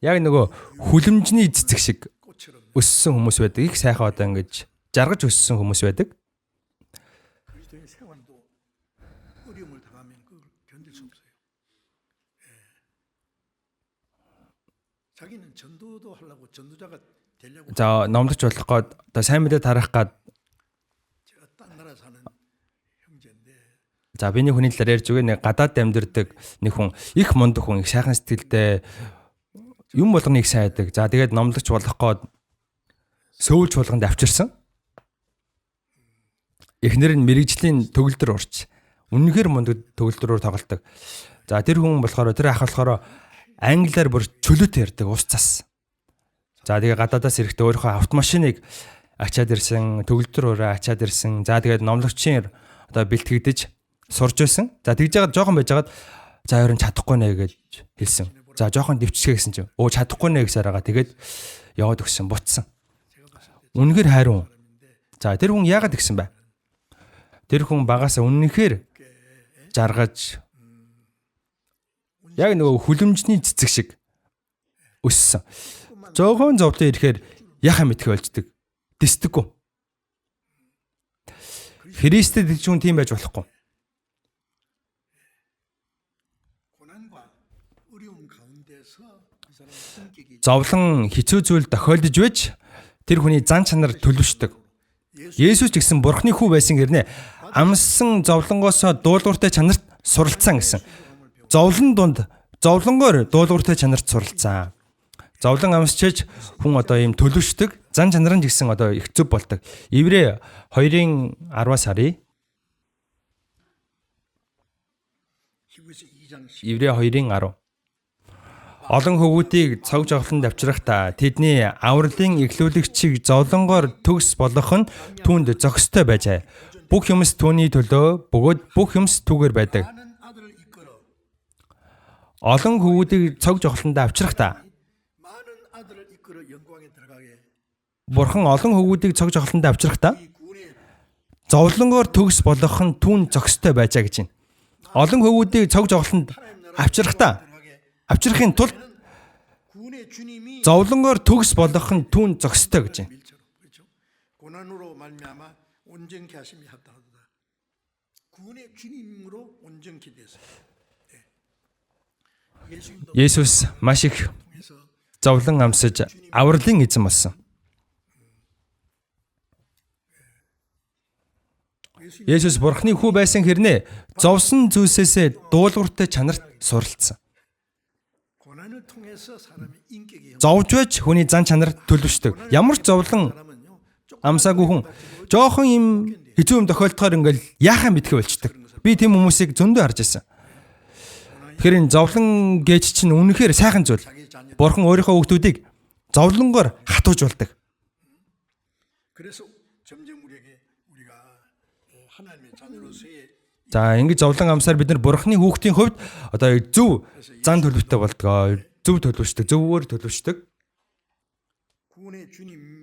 яг нөгөө хүлэмжний цэцэг шиг 꽃처럼 өссөн хүмүүс байдаг. Их сайхан одоо ингэж жаргаж өссөн хүмүүс байдаг. 그리스도의 생활도 어려움을 당하면 그걸 견딜 수 없어요. 예. 자기는 전도도 하려고 전도자가 되려고 За номлогч болох гээд одоо сайн мэдээ тарах гээд 제가 딴 나라 사는 형제인데 за биний хүний талаар ярьж өгөө нэг гадаад амьдардаг нэг хүн их мундаг хүн их сайхан сэтгэлтэй юм болгоныг сайн байдаг. За тэгээд номлогч болох гээд сөүлж болгонд авчирсан. Эхнэр нь мэрэгжлийн төгөлдөр урч. Үнэнхээр мундаг төгөлдрөөр тоглолдог. За тэр хүн болохоор тэр ах болохоор англиар бүр чөлөөтэй ярьдаг ус цас. За тэгээ гадаадаас ирэхдээ өөрийнхөө автомашиныг ачаад ирсэн, төгөлдрөөрөө ачаад ирсэн. За тэгээд номлогчийн одоо бэлтгэгдэж сурж байсан. За тэгж яагаад жоохон байжгаад за ерөн чадахгүй нэ гэж хэлсэн. За жоохон дэвччихээ гэсэн чинь өө чадахгүй нэ гэсээр байгаа. Тэгээд яваад өгсөн, буцсан. Үнэнхээр хайрун. За тэр хүн яагаад гисэн бэ? Тэр хүн багасаа үнэнхээр жаргаж яг нөгөө хүлэмжний цэцэг шиг өссөн. Зөөхөн зовлон ирэхээр яхаа мэдхэ болждаг. Дэсдэггүй. Христэд дэжүүн тийм байж болохгүй. 고난과 어려움 가운데서 이 사람 성격이 Зовлон хэцүү зүйл тохиолдож байж тэр хүний зан чанар төлөвшдөг. Есүс ч гэсэн Бурхны хүү байсан гэрнэ амссан зовлонгоосоо дуулууртай чанарт суралцсан гэсэн. Зовлон дунд зовлонгоор дуулууртай чанарт суралцсан. Зовлон амсчиж хүн одоо ийм төлөвшдөг, зан чанар нь гэсэн одоо их зөв болдог. Еврэ 2-ын 10-аас харъя. 히브리서 2장 10 Еврэ 2-ын 10. Олон хөвгүүдийг цог жавхланд авчрахдаа тэдний авралын эхлүүлэгчийг зовлонгоор төгс болгох нь түүнд зохистой байжээ. Бүх юмс түүний төлөө бөгөөд бүх юмс түүгээр байдаг. 많은 아들을 이끌어 Олон хөвгүүдийг цог жавхланд авчрахдаа 많은 아들을 이끌어 영광에 들어가게 Бурхан олон хөвгүүдийг цог жавхланд авчрахдаа 이 구원의 зовлонгоор төгс болгох нь түүнд зохистой байжээ гэж байна. Олон хөвгүүдийг цог жавхланд авчрахдаа авчрахын тулд 구원의 주님이 зовлонгоор төгс болгох нь түүнд зохистой гэж байна. 밀처럼 그렇죠. 고난으로 말미암아 온전케 하심이 합당하도다. 구원의 주님으로 온전케 됐어요. 예. 예수님도 Есүс маш их 통해서 зовлон амсаж авралын эзэн болсон. Есүс Бурхны хүү байсан хэрнээ зовсон зүйлсээс дуулууртай чанарт суралцсан. 고난을 통해서 사람의 인격이 Зовж байж хүний зан чанар төлөвшдөг. Ямар ч зовлон 사람은요. 조금 амсаагүй хүн жоохон юм хэцүү юм тохиолдохоор ингээл яахаа мэдхэ болчдөг. Би тийм хүмүүсийг зөндөө харж байсан. Тэгэхээр энэ зовлон гэж чинь үнэхээр сайхан зүйл. 자기 자녀. Бурхан өөрийнхөө хүүхдүүдийг зовлонгоор хатууж болдог. 그래서 점점 우리가 하나님의 자녀로서의 За ингэж зовлон амсаар бид нар Бурханы хүүхдийн хувьд одоо зөв зан төлөвтэй болдгоо. Зөв төлөвшдөг, зөвөр төлөвшдөг. 구원의 주님이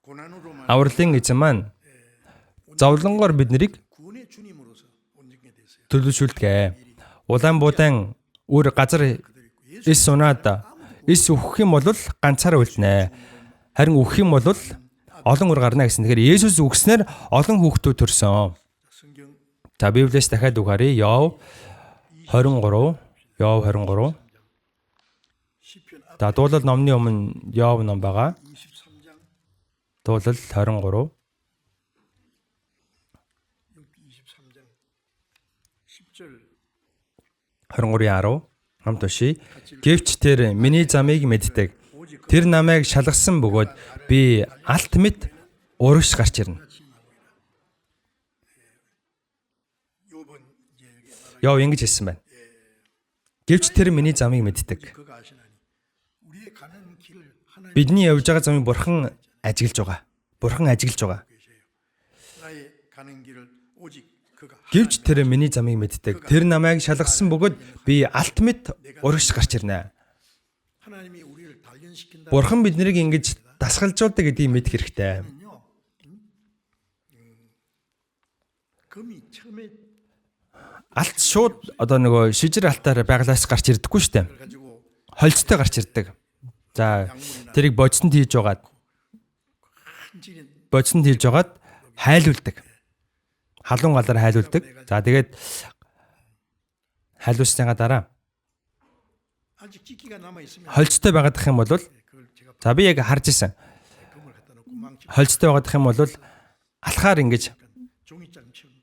고난으로 말 Авралын эзэн маань зовлонгоор биднийг 구원의 주님으로서 온전케 됐어요. төлөвшүүлдэг. Улаан буудаан өөр газар эс унаад эс өгөх юм бол ганцаараа үлднэ. Харин өгөх юм бол олон үр гарна гэсэн. Тэгэхээр Есүс өгснээр олон хүүхдүүд төрсөн. 성경 За Библиэс дахиад үгээрээ Йов 23. 시편 앞 За дуулал номны өмнө Йов ном байгаа. 23장 Дуулал 23. 23장 10절 23:10 хамт уншия. Гэвч тэр миний замыг мэддэг. Тэр намайг шалгасан бөгөөд би алт мэт урагш гарч ирнэ. 요번 이제 여기 말하는 Йов ингэж хэлсэн байна. Гэвч тэр миний замыг мэддэг. 그가 아시나니 우리의 가는 길을 하나님 Бидний явж байгаа замыг бурхан ажиглаж байгаа. Бурхан ажиглаж байгаа. 계세요. 나의 가는 길을 오직 그가 Гэвч тэр миний замыг мэддэг. Тэр намайг шалгасан бөгөөд би алт мэт урагш гарч ирнэ. 하나님이 우리를 단련시킨다. Бурхан биднийг ингэж дасгалжуулдаг гэдгийг мэдэх хэрэгтэй. 요 금이 처음에 Алт шууд одоо нөгөө шижир алтаар байгалаас гарч ирдэггүй шүү дээ. 가지고 Холцтой гарч ирдэг. За тэрийг бодсонд хийж байгаад 한질인 хайлуулдаг. Халуун галаар хайлуулдаг. За тэгээд хайлуулсныгаа дараа 아직 찢기가 남아 있으면 холцтой байгаадах юм бол 그걸 제가 за би яг харж исэн. 금을 갖다 놓고 망치 Холцтой байгаадах юм бол алхаар ингэж 종이장처럼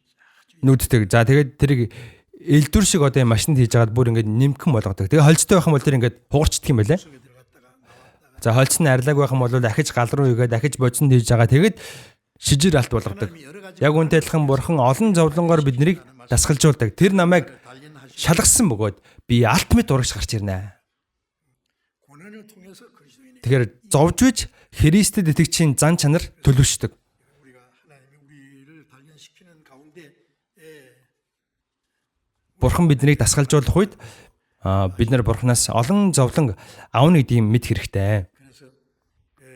нүддэг. За тэгээд тэрийг элдвэр шиг одоо юм машинд хийж байгаад бүр ингэж нимхэн болгодог. Тэгээд холцтой байх юм бол тэр ингэж хугарчдаг юм байлаа. 속에 들어갔다가 나왔다가 За холц нь арилааг байх юм бол дахиж гал руу игээд дахиж бодсонд хийж байгаа. Тэгээд шижир алт болгодог. 하나님이 여러 가지 Яг үнтэй адилхан бурхан олон зовлонгоор биднийг дасгалжуулдаг. Тэр намайг 단련하시고 шалгасан бөгөөд би алт мэт урагш гарч ирнэ. 고난을 통해서 그리스도인의 Тэгэхээр зовж үж Христэд итгэгчийн зан чанар төлөвшдөг. 우리가 하나님이 우리를 단련시키는 가운데 Бурхан биднийг дасгалжуулах үед бид нар бурханаас олон зовлон авна гэдгийг мэд хэрэгтэй. 그래서 그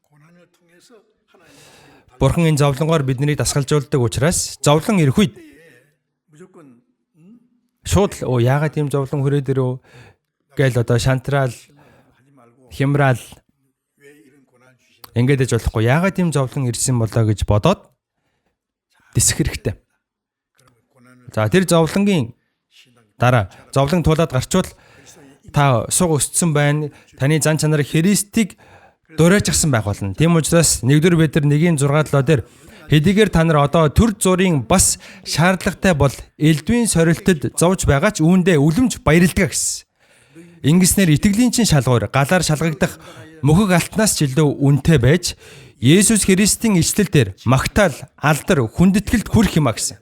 고난을 통해서 하나님이 Бурхан энэ зовлонгоор биднийг дасгалжуулдаг учраас зовлон ирэх үед 무조건 шууд л яагаад ийм зовлон хүрээд ирв гээл одоо шантраал 하지 말고 хямраал 왜 이런 고난을 주시나 ингээд ээж болохгүй яагаад ийм зовлон ирсэн болоо гэж бодоод дэсэх хэрэгтэй. 그러면 고난을 За тэр зовлонгийн 신앙 дараа зовлон туулаад гарчвал та суг өссөн байна. Таны зан чанар Христийг дуурайчихсан байх болно. Тийм учраас 1-р Петр 1:6 дээр хэдийгээр та нар одоо төр зургийн бас шаардлагатай бол элдвийн сорилтод зовж байгаа ч үүндээ үлэмж баярлдаг гэсэн. Ингэснээр итгэлийн чин шалгуур галаар шалгагдах мөхөг алтнаас ч илүү үнэтэй байж Есүс Христийн ичлэлээр магтаал, алдар, хүндэтгэлд хүрэх юм а гэсэн.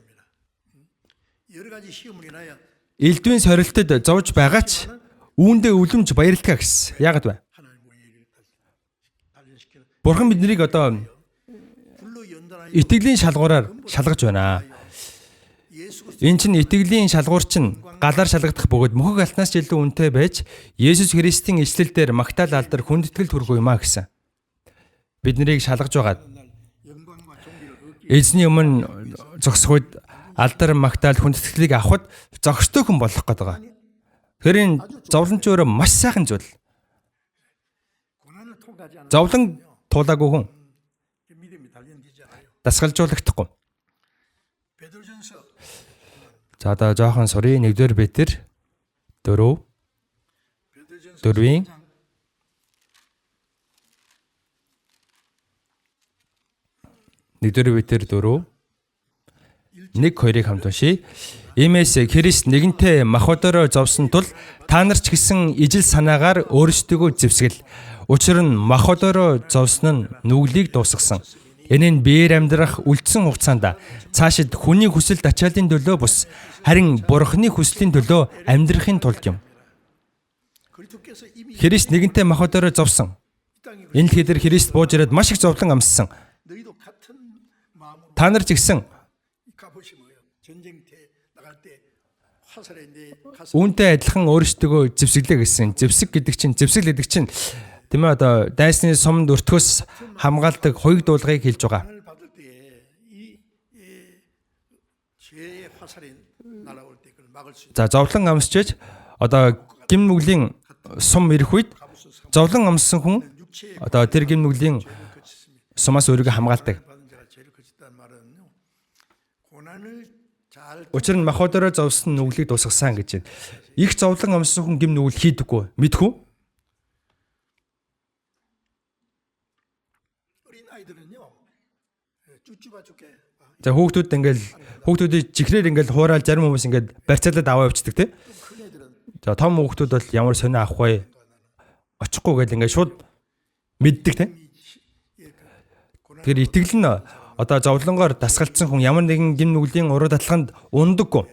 여러 가지 시험을 인하여 Элдвийн сорилтод зовж байгаа ч үүндээ үлэмж баярлдаг гэсэн. Яагаад вэ? 하나님 우리를 단련시키는 Бурхан биднийг одоо 불로 연단하여 итгэлийн шалгуураар шалгаж байна. 예수 그리스도 Энэ чинь итгэлийн шалгуур чинь галаар шалгагдах бөгөөд мөхөг алтнаас ч илүү үнэтэй байж Есүс Христийн ичлэлээр магтаал алдар хүндэтгэлд хүрэх юм а гэсэн. Бид нарыг шалгаж байгаа. 날 영광과 존귀를 얻기 Эзний өмнө зогсох үед алдар магтаал хүндэтгэлийг авахд зогстой хүн болох гээд байгаа. Тэгэхээр энэ зовлон ч өөрөө маш сайхан зүйл. 고난을 통과하지 않으면 Зовлон туулаагүй хүн 믿음이 단련되지 않아요. дасгалжуулагдахгүй. 베드로전서 За одоо жоохон сурыг 1-р Петр 4 베드로전서 4-ийн 1-р Петр 4 1-2-ыг хамт уншийе. Иймээс Христ нэгэнтээ махбодороо зовсон тул та нар ч гэсэн ижил санаагаар өөрсдөө зэвсгэл. Учир нь махбодороо зовсон нь нүглийг дуусгасан. Энэ нь биеэр амьдрах үлдсэн хугацаанд цаашид хүний хүсэл ачаалын төлөө бус харин бурхны хүслийн төлөө амьдрахын тулд юм. 그리스도께서 이미 Христ нэгэнтээ махбодороо зовсон. 이 땅에 Энэ дэлхийд Христ бууж ирээд маш их зовлон амссан. 너희도 같은 마음으로 Та нар ч гэсэн 가보시 뭐예요? 전쟁터에 나갈 때 화살에 내 가슴 үүнтэй адилхан өөрсдөө зэвсгэлээ гэсэн. Зэвсэг гэдэг чинь Тийм ээ одоо дайсны сумд өртгөөс хамгаалдаг хоёуг дуулгыг хэлж байгаа. 고난을 받을 때에 이 죄의 화살이 날아올 때 그걸 막을 수 있는 За зовлон амсчиж одоо гим нүглийн сум ирэх үед зовлон амссан хүн 육체의 одоо тэр гим нүглийн сумаас өөрийгөө хамгаалдаг. 받은 자가 죄를 그쳤다는 말은요. 고난을 잘 Учир нь махбодороо зовсон нүглийг дуусгасан гэж байна. Их зовлон амссан хүн гим нүгэл хийдэггүй. Мэдхүү? 어린 아이들은요. 쭈쭈바 죽게 За хүүхдүүдийг чихрээр ингээл хуураад зарим хүмүүс ингээд барьцаалаад аваа явчихдаг тий. 큰 애들은 За том хүүхдүүд бол ямар сонио авах вэ? Очихгүй гэл ингээд шууд мэддэг тий. Тэгэхээр итгэл нь одоо зовлонгоор дасгалцсан хүн ямар нэгэн гим нүглийн уруу дадлаханд ундаггүй.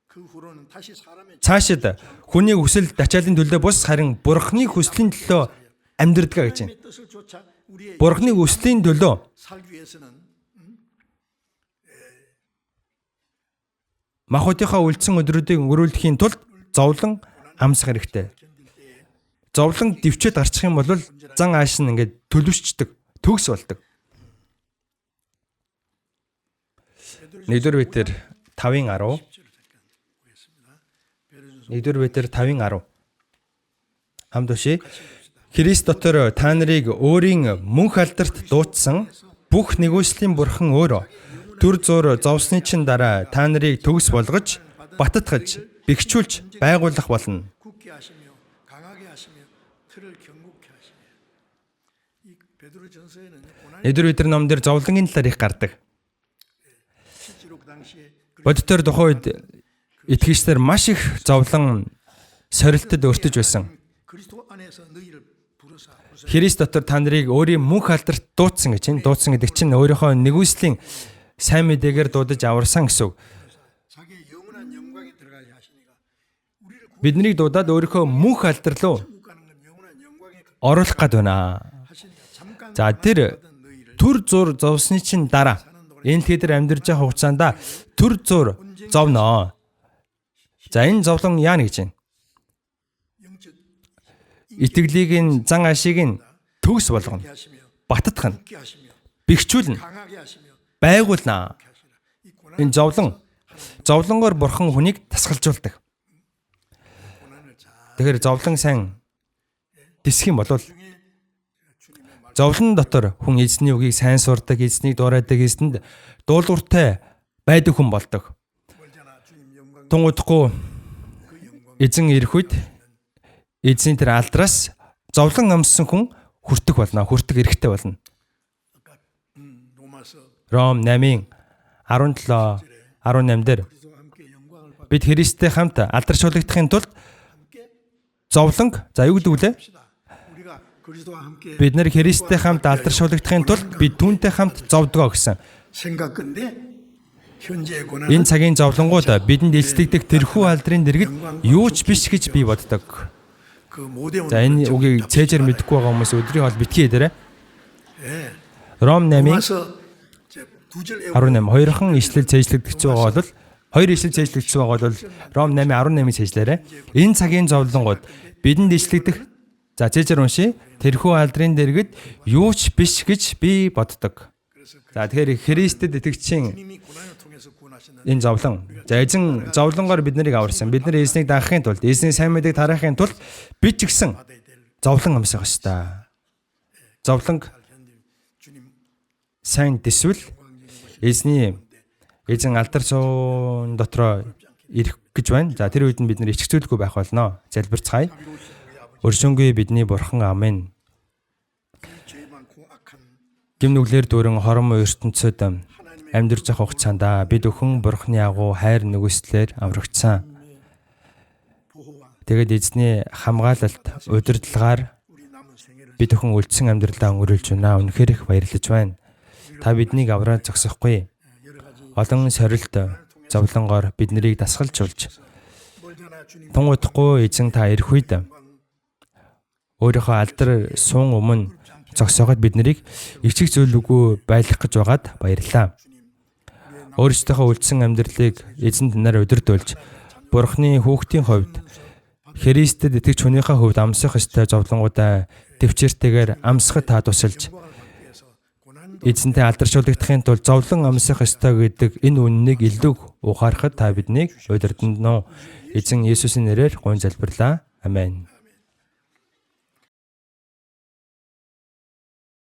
그 후로는 다시 사람의 Цаашид хүний хүсэл дачаалын төлөө бус харин бурхны хүслийн төлөө амьдрдгаа гэж байна. 뜻을 쫓아 우리의 Бурхны хүслийн төлөө 살기 위해서는 махбодынхаа үлдсэн өдрүүдийг өнгөрүүлэхийн тулд зовлон амсах хэрэгтэй. Зовлон дэвчээд гарчих юм бол зан ааш нь ингээд төлөвшчдөг, төгс болдог. 1-р Петр 5:10. 1-р Петр 5:10. Хамт уншия. Христ дотор та нарыг өөрийн мөнх алдарт дуудсан бүх нэгүслийн бурхан өөрөө төр зур зовсны чин дараа та нарыг төгс болгож, баттгаж, бэхжүүлж байгуулах болно. 굳게 하시며 강하게 하시며 틀을 견고케 하시며 이 베드로 전서에는 고난이 1-р Петр номон дээр зовлонгийн талаар их гардаг. 실제로 그 당시에 Бодитоор тухайн үед итгэгчдэр маш их зовлон сорилтод өртөж байсан. 그리스도 안에서 너희를 부르사 Христ дотор та нарыг өөрийн мөнх алдарт дуудсан гэж байна. Дуудсан гэдэг чинь өөрийнхөө нэгүслийн сайн мэдээгээр дуудаж аварсан гэсэн үг. 자기의 영원한 영광에 들어가게 하시니까 우리를 Биднийг дуудаад өөрийнхөө мөнх алдар руу 구원하는 건 영원한 영광에 оруулах гээд байна. 하시니까 잠깐 За тэр 받은 너희를 төр зур зовсны чинь дараа энэ дэлхийд амьдарч байгаа хугацаанд төр зур зовноо. За энэ зовлон яана гэж байна. 영적 Итгэлийг нь зан ашиг нь төгс болгоно. 있게 하시며 Баттгах нь, 굳게 하시며 бэхжүүлнэ, 강하게 하시며 байгуулнаа. 하시라 이 고난 Энэ зовлонгоор бурхан хүнийг тасгалжуулдаг. 고난을 잘 Тэгэхээр зовлон сайн дисэх юм бол 중에 주님의 말 зовлон дотор хүн эзний үгийг сайн сурдаг, эзнийг дуурайдаг, эзэнд дуулууртай байдаг хүн болдог. 멀잖아 주님 영광 Тунгуудахгүй 그 영광 эзэн ирэх үед эзний тэр алдраас зовлон амссан хүн хүртэх болно, хүртэх эрхтэй болно. 아까 로마서 Ром 8-ын 17, 18 дээр 그리스도와 함께 영광을 받 бид Христтэй хамт алдаршуулгдахын тулд зовлонг за юу гэдэг вэ? 합시다. 우리가 그리스도와 함께 Бид нэр Христтэй хамт алдаршуулгдахын тулд бид түүнтэй хамт зовдгоо гэсэн. 생각건데 현재의 고난은 Энэ цагийн зовлонгууд бидэнд эзлэгдэх тэрхүү алдрын дэргэд юу ч биш гэж би боддог. 그 모든 За энэ үгийг цээжээр мэдэхгүй байгаа хүмүүс өдрийн хоол битгий дээрэ. 예. Ром 8-ын 로마서 이제 두 절 18 хоёрхан ишлэл цээжлэгдэж байгаа бол хоёр ишлэл цээжлэгдэж байгаа бол Ром 8:18-ыг цээжлээрэ. Энэ цагийн зовлонгууд бидэнд эзлэгдэх за цээжээр уншия. Тэрхүү алдрын дэргэд юу ч биш гэж би боддог. За тэгэхээр Христэд итгэгчийн 주님이 고난을 통해서 구원하셨는데 энэ зовлон. За эзэн зовлонгоор биднийг аварсан. Бид нар эзнийг дагахын тулд, эзний сайн мэдээг тараахын тулд бид ч гэсэн 받아야 될 зовлон амсах ёстой. Зовлонг 주님 сайн дэсвэл эзэн алдар суун дотроо ирэх гэж байна. За тэр үед нь бид нар ичгцүүлгүй байх болно. Залбирцгаая. Өршөнгүй бидний бурхан амен. 죄 많고 악한 Гим нүглэр дүүрэн хором ертөнцөд амьдарч явах хугацаанд бид өхөн бурхны агуу хайр нүгэслээр аврагдсан. 보호와 Тэгэд эзний хамгаалалт удирдлагаар 우리 남은 생애를 бид өхөн үлдсэн амьдралдаа өнгөрүүлж байна. Үнэхээр их баярлаж байна. Та биднийг авраад зогсохгүй. 여러 가지 Олон сорилт зовлонгоор бид нарыг дасгалжуулж 멀잖아 주님 тунгуудахгүй эзэн та ирэх үед өөрийнхөө алдар суун өмнө зогсооход бид нарыг ичиг зүйлгүй байлгах гэж байгаад баярлалаа. Өөрсдийнхөө үлдсэн амьдралыг эзэнд нар удирдуулж Бурхны хүүхдийн хувьд Христэд итгэж хүнийхээ хувьд амсах ёстой зовлонгуудаа төвчээртэйгээр амсахад та тусалж эзэнтэй алдаршуулгдахын тулд зовлон амсах ёстой гэдэг энэ үннийг илүү ухаарахад та биднийг удирданд нь эзэн Есүсийн нэрээр гуйн залбирлаа. Амен.